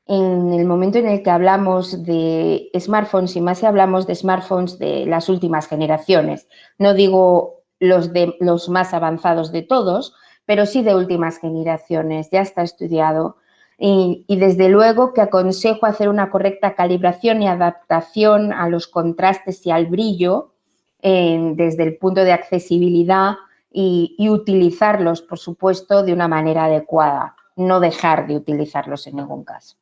en el momento en el que hablamos de smartphones, y más si hablamos de smartphones de las últimas generaciones. No digo los más avanzados de todos, pero sí de últimas generaciones. Ya está estudiado. Y desde luego que aconsejo hacer una correcta calibración y adaptación a los contrastes y al brillo desde el punto de accesibilidad y utilizarlos, por supuesto, de una manera adecuada. No dejar de utilizarlos en ningún caso.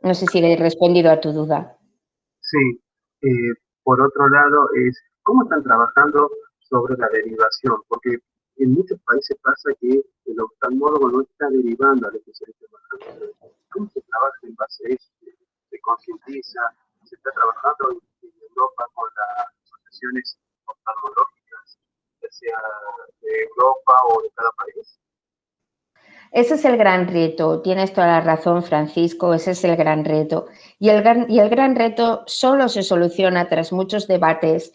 No sé si le he respondido a tu duda. Sí. Por otro lado, ¿cómo están trabajando sobre la derivación? Porque en muchos países pasa que el oftalmólogo no está derivando al especialista. ¿Cómo se trabaja en base a eso? ¿Se concientiza? ¿Se está trabajando en Europa con las asociaciones oftalmológicas, ya sea de Europa o de cada país? Ese es el gran reto, tienes toda la razón, Francisco, ese es el gran reto. Y el gran reto solo se soluciona tras muchos debates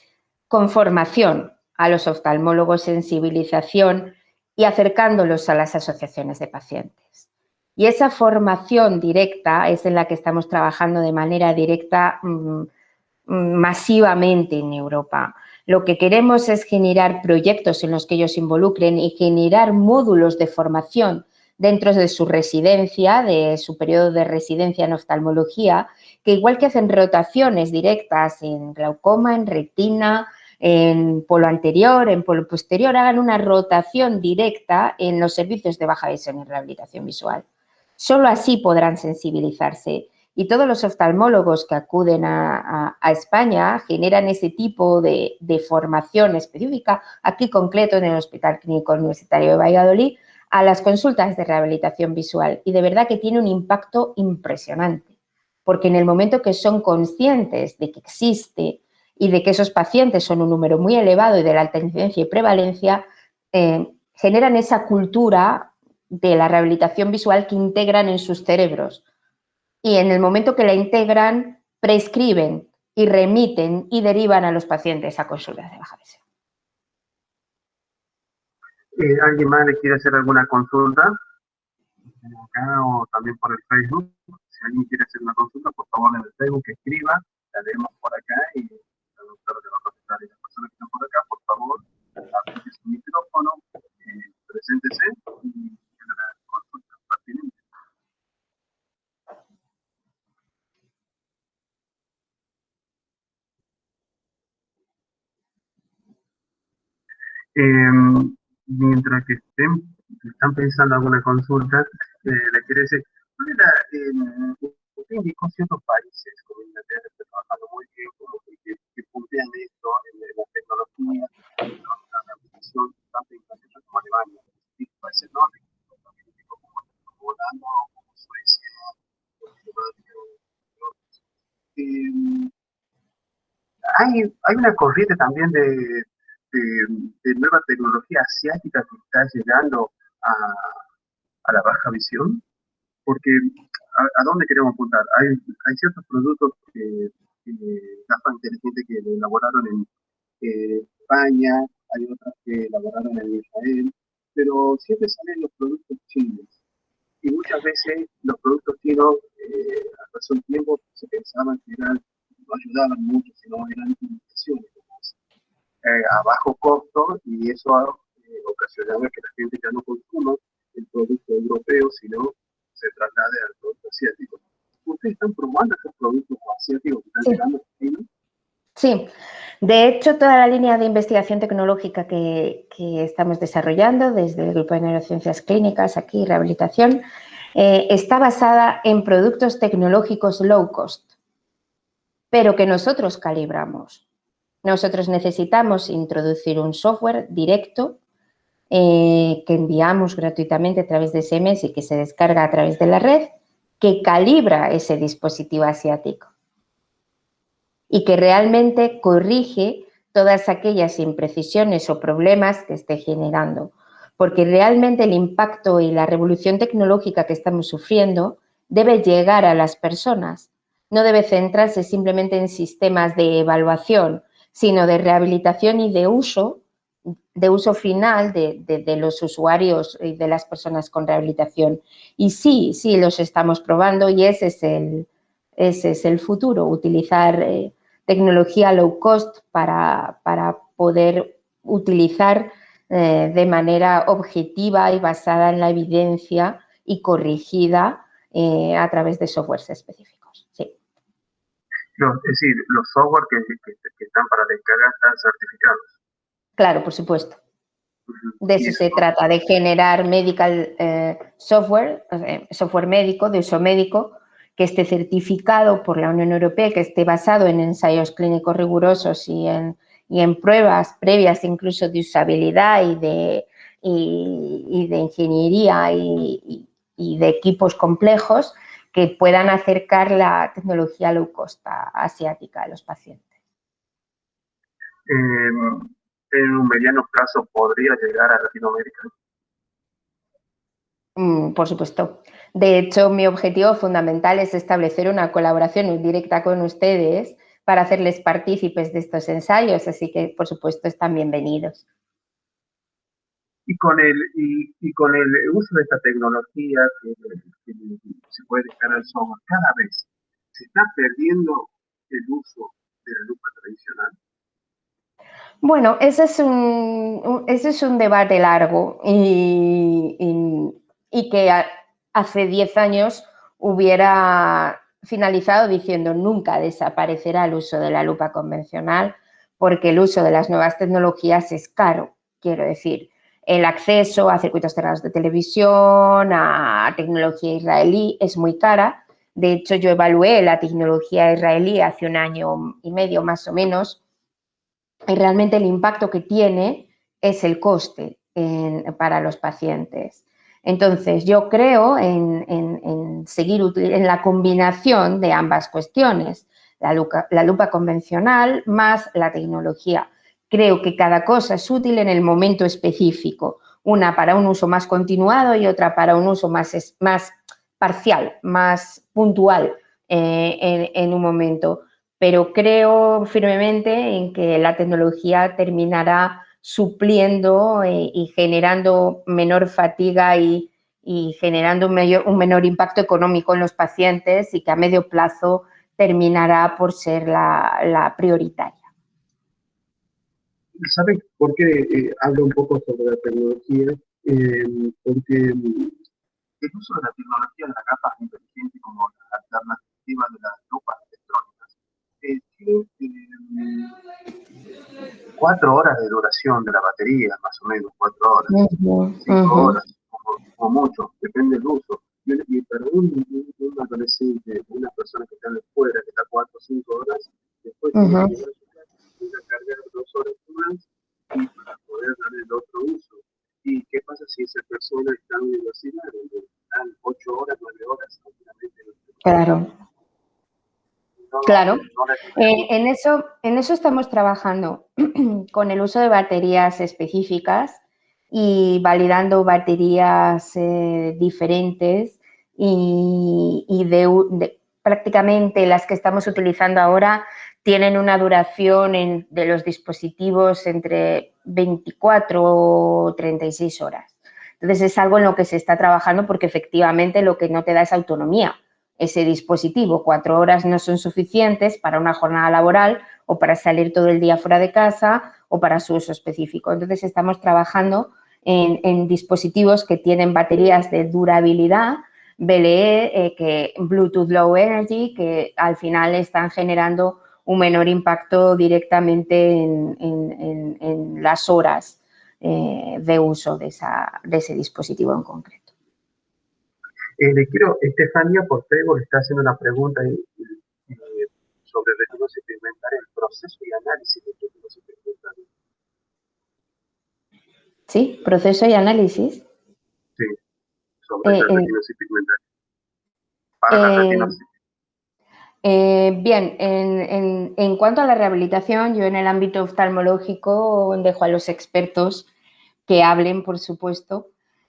con formación a los oftalmólogos, sensibilización y acercándolos a las asociaciones de pacientes. Y esa formación directa es en la que estamos trabajando de manera directa masivamente en Europa. Lo que queremos es generar proyectos en los que ellos se involucren y generar módulos de formación dentro de su residencia, de su periodo de residencia en oftalmología, que igual que hacen rotaciones directas en glaucoma, en retina, en polo anterior, en polo posterior, hagan una rotación directa en los servicios de baja visión y rehabilitación visual. Solo así podrán sensibilizarse. Y todos los oftalmólogos que acuden a España generan ese tipo de formación específica, aquí concreto en el Hospital Clínico Universitario de Valladolid, a las consultas de rehabilitación visual. Y de verdad que tiene un impacto impresionante, porque en el momento que son conscientes de que existe y de que esos pacientes son un número muy elevado y de la alta incidencia y prevalencia, generan esa cultura de la rehabilitación visual que integran en sus cerebros. Y en el momento que la integran, prescriben y remiten y derivan a los pacientes a consultas de baja visión. ¿Alguien más le quiere hacer alguna consulta? Acá o también por el Facebook. Si alguien quiere hacer una consulta, por favor en el Facebook escriba, la leemos por acá y la doctora le va a contestar. Y las personas que Mientras que están pensando alguna consulta, le quiero decir, ¿cuál era, usted indicó ciertos países como Inglaterra está trabajando muy bien, como que puntean esto en la tecnología, la aplicación, tanto Inglaterra como Alemania, y países nórdicos, también indicó como Holanda o como Suecia, o Dinamarca, o otros. Eh, hay una corriente también de nueva tecnología asiática que está llegando a la baja visión, porque ¿a dónde queremos apuntar? Hay ciertos productos que gafas inteligentes que elaboraron en España, hay otras que elaboraron en Israel, pero siempre salen los productos chinos. Y muchas veces los productos chinos, hasta hace un tiempo, se pensaban que no ayudaban mucho, sino eran imitaciones a bajo costo, y eso ha ocasionado que la gente ya no consuma el producto europeo, sino se traslade al producto asiático. ¿Ustedes están probando estos productos asiáticos que están llegando a China? Sí, de hecho, toda la línea de investigación tecnológica que estamos desarrollando desde el Grupo de Neurociencias Clínicas, aquí, rehabilitación, está basada en productos tecnológicos low cost, pero que nosotros calibramos. Nosotros necesitamos introducir un software directo que enviamos gratuitamente a través de SMS y que se descarga a través de la red, que calibra ese dispositivo asiático y que realmente corrige todas aquellas imprecisiones o problemas que esté generando. Porque realmente el impacto y la revolución tecnológica que estamos sufriendo debe llegar a las personas. No debe centrarse simplemente en sistemas de evaluación, sino de rehabilitación y de uso final de los usuarios y de las personas con rehabilitación. Y sí, los estamos probando y ese es el futuro, utilizar tecnología low cost para poder utilizar de manera objetiva y basada en la evidencia y corrigida a través de softwares específicos. Sí. Es decir, los software que están para descargar están certificados. Claro, por supuesto. De eso se trata, de generar medical software, software médico, de uso médico, que esté certificado por la Unión Europea, que esté basado en ensayos clínicos rigurosos y en pruebas previas incluso de usabilidad y de ingeniería y de equipos complejos que puedan acercar la tecnología low cost asiática a los pacientes. En un mediano plazo podría llegar a Latinoamérica. Por supuesto. De hecho, mi objetivo fundamental es establecer una colaboración directa con ustedes para hacerles partícipes de estos ensayos, así que, por supuesto, están bienvenidos. Y con el uso de esta tecnología que se puede descargar el software, cada vez se está perdiendo el uso de la lupa tradicional. Bueno, ese es un debate largo y que hace 10 años hubiera finalizado diciendo nunca desaparecerá el uso de la lupa convencional porque el uso de las nuevas tecnologías es caro, quiero decir. El acceso a circuitos cerrados de televisión, a tecnología israelí es muy cara. De hecho, yo evalué la tecnología israelí hace 1 año y medio más o menos y realmente el impacto que tiene es el coste para los pacientes. Entonces, yo creo en seguir en la combinación de ambas cuestiones, la lupa convencional más la tecnología. Creo que cada cosa es útil en el momento específico, una para un uso más continuado y otra para un uso más parcial, más puntual en un momento. Pero creo firmemente en que la tecnología terminará supliendo y generando menor fatiga y generando un menor impacto económico en los pacientes y que a medio plazo terminará por ser la prioritaria. ¿Sabes por qué hablo un poco sobre la tecnología? Porque el uso de la tecnología de las gafas inteligentes como la alternativa de las lupas electrónicas tiene 4 horas de duración de la batería, más o menos, 4 horas, Ujú, 5 ujú, horas, como mucho, depende del uso. Y para un adolescente, una persona que está en la escuela, que está 4 o 5 horas, después tiene ujú. que llegar a su casa, tiene que cargar 2 horas más y para poder darle el otro uso. ¿Y qué pasa si esa persona está en la universidad, donde están 8 horas, 9 horas, tranquilamente? Claro, No, claro. no le tenemos. En eso estamos trabajando con el uso de baterías específicas y validando baterías diferentes y prácticamente las que estamos utilizando ahora tienen una duración de los dispositivos entre 24 o 36 horas. Entonces es algo en lo que se está trabajando porque efectivamente lo que no te da es autonomía. Ese dispositivo, 4 horas no son suficientes para una jornada laboral o para salir todo el día fuera de casa o para su uso específico. Entonces estamos trabajando en dispositivos que tienen baterías de durabilidad, BLE, que Bluetooth Low Energy, que al final están generando un menor impacto directamente en las horas de uso de ese dispositivo en concreto. Estefanía por Facebook le está haciendo una pregunta ahí, sobre retinosis pigmentaria, el proceso y análisis de retinosis pigmentaria. ¿Sí? Proceso y análisis. Sí, sobre la Eh, retinosis pigmentaria. Para la eh, retinosis. Bien, en cuanto a la rehabilitación, yo en el ámbito oftalmológico dejo a los expertos que hablen, por supuesto.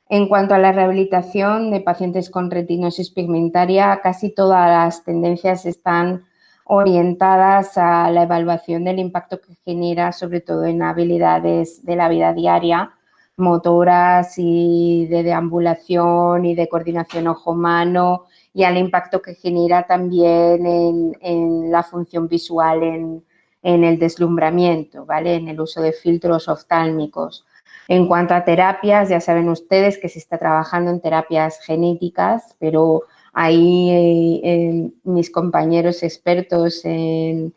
En cuanto a la rehabilitación de pacientes con retinosis pigmentaria, casi todas las tendencias están orientadas a la evaluación del impacto que genera, sobre todo en habilidades de la vida diaria, motoras y de deambulación y de coordinación ojo-mano, y al impacto que genera también en la función visual, en el deslumbramiento, ¿vale? En el uso de filtros oftálmicos. En cuanto a terapias, ya saben ustedes que se está trabajando en terapias genéticas, pero ahí mis compañeros expertos en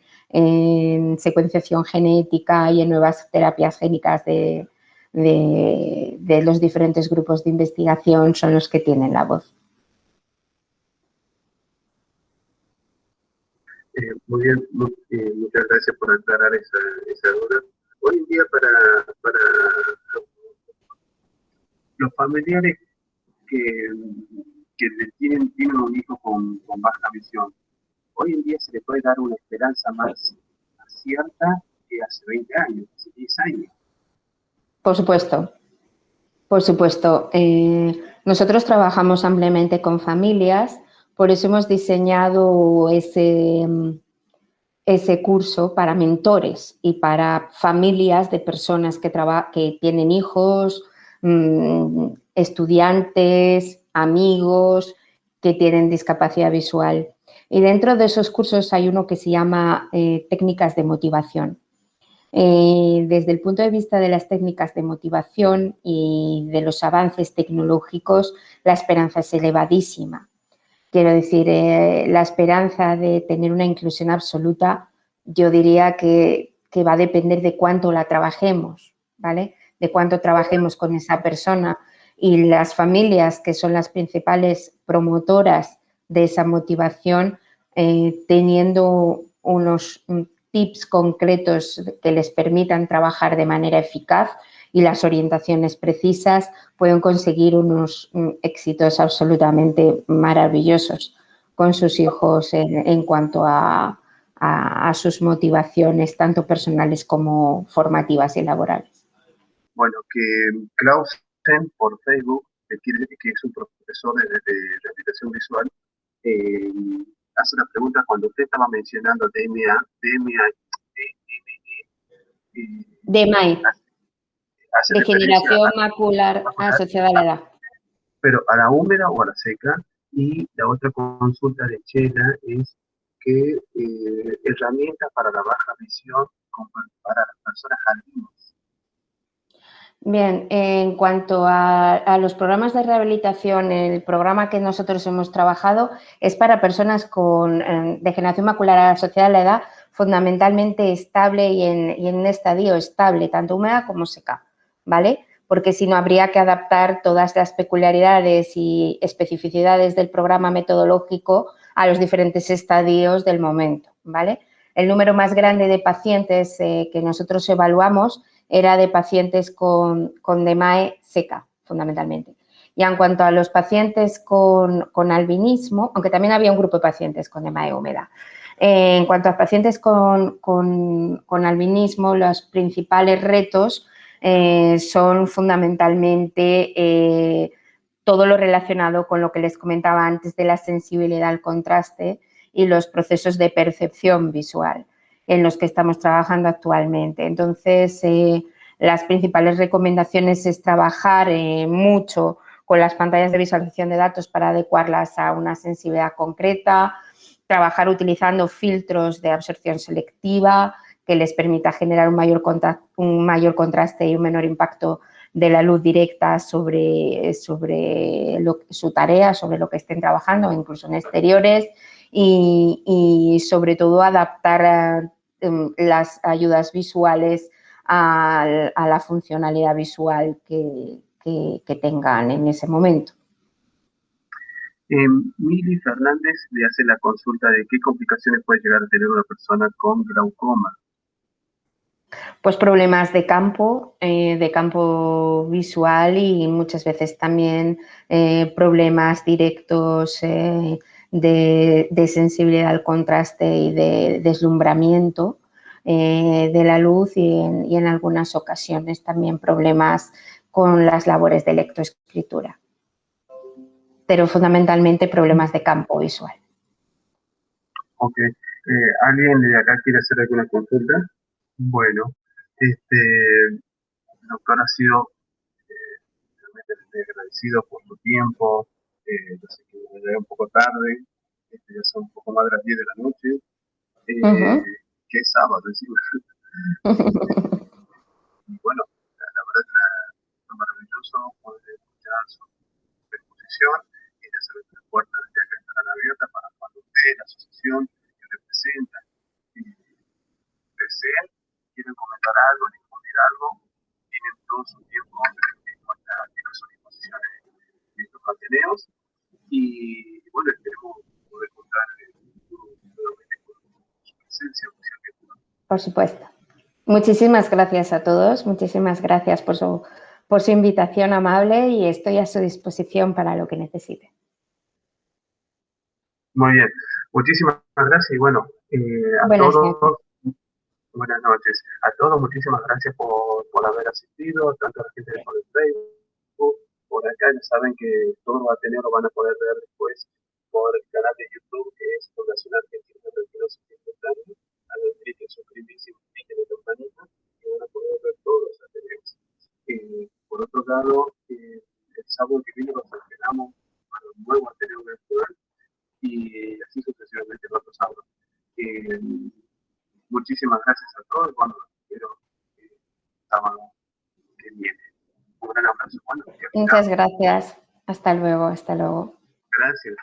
secuenciación genética y en nuevas terapias génicas de los diferentes grupos de investigación son los que tienen la voz. Muy bien, muchas gracias por aclarar esa duda. Hoy en día, para los familiares que, tienen un hijo con baja visión, hoy en día se le puede dar una esperanza más cierta que hace 20 años, hace 10 años. Por supuesto, por supuesto. Nosotros trabajamos ampliamente con familias, por eso hemos diseñado ese curso para mentores y para familias de personas que tienen hijos, estudiantes, amigos que tienen discapacidad visual. Y dentro de esos cursos hay uno que se llama técnicas de motivación. Desde el punto de vista de las técnicas de motivación y de los avances tecnológicos, la esperanza es elevadísima. Quiero decir, la esperanza de tener una inclusión absoluta, yo diría que va a depender de cuánto la trabajemos, ¿vale? De cuánto trabajemos con esa persona. Y las familias, que son las principales promotoras de esa motivación, teniendo unos tips concretos que les permitan trabajar de manera eficaz y las orientaciones precisas, pueden conseguir unos éxitos absolutamente maravillosos con sus hijos en cuanto a sus motivaciones, tanto personales como formativas y laborales. Bueno, que Clausen por Facebook, que es un profesor de rehabilitación visual, eh, hace una pregunta cuando usted estaba mencionando DMA, DMAI, hace referencia degeneración macular asociada a la edad. pero a la húmeda o a la seca. Y la otra consulta de Chela es que herramientas para la baja visión para las personas albinos. Bien, en cuanto a los programas de rehabilitación, el programa que nosotros hemos trabajado es para personas con degeneración macular asociada a la edad, fundamentalmente estable y en un estadio estable, tanto húmeda como seca, ¿vale? Porque si no habría que adaptar todas las peculiaridades y especificidades del programa metodológico a los diferentes estadios del momento, ¿vale? El número más grande de pacientes que nosotros evaluamos era de pacientes con DMAE seca, fundamentalmente. Y en cuanto a los pacientes con albinismo, aunque también había un grupo de pacientes con DMAE húmeda, en cuanto a pacientes con albinismo, los principales retos son fundamentalmente todo lo relacionado con lo que les comentaba antes de la sensibilidad al contraste y los procesos de percepción visual en los que estamos trabajando actualmente. Entonces, las principales recomendaciones es trabajar mucho con las pantallas de visualización de datos para adecuarlas a una sensibilidad concreta, trabajar utilizando filtros de absorción selectiva que les permita generar un mayor contraste y un menor impacto de la luz directa sobre su tarea, sobre lo que estén trabajando, incluso en exteriores, y sobre todo adaptar las ayudas visuales a la funcionalidad visual que tengan en ese momento. Mili Fernández le hace la consulta de qué complicaciones puede llegar a tener una persona con glaucoma. Pues problemas de campo visual y muchas veces también problemas directos de sensibilidad al contraste y de deslumbramiento de la luz y en algunas ocasiones también problemas con las labores de lectoescritura, pero fundamentalmente problemas de campo visual. Ok. ¿Alguien de acá quiere hacer alguna consulta? Bueno, el doctor ha sido realmente agradecido por su tiempo. Yo sé que llegué un poco tarde, ya son un poco más de las 10 de la noche, que es sábado encima. Y bueno, la verdad que fue maravilloso poder escuchar su exposición y ya saben que las puertas de acá estarán abiertas para cuando usted, la asociación que representa, deseen, quieren comentar algo, difundir algo, tienen todo su tiempo tienen su disposición en estos ateneos y bueno, esperemos poder contar nuevamente con su presencia oficial. Por supuesto. Muchísimas gracias a todos, muchísimas gracias por su invitación amable y estoy a su disposición para lo que necesite. Muy bien, muchísimas gracias y bueno, Buenas noches. Buenas noches. A todos, muchísimas gracias por haber asistido, tanto a la gente de por el Facebook, por acá, ya saben que todos los ateneos lo van a poder ver después por el canal de YouTube, que es Fundación Argentina de Retinosis Pigmentaria. Hagan clic en suscribirse y clic en la campanita y van a poder ver todos los ateneos. Por otro lado, el sábado que viene nos estrenamos para un nuevo ateneo virtual y así sucesivamente los otros sábados. Muchísimas gracias a todos. Bueno, espero que sábado que viene. Un gran abrazo. Bueno, Muchas gracias. Hasta luego, hasta luego. Gracias.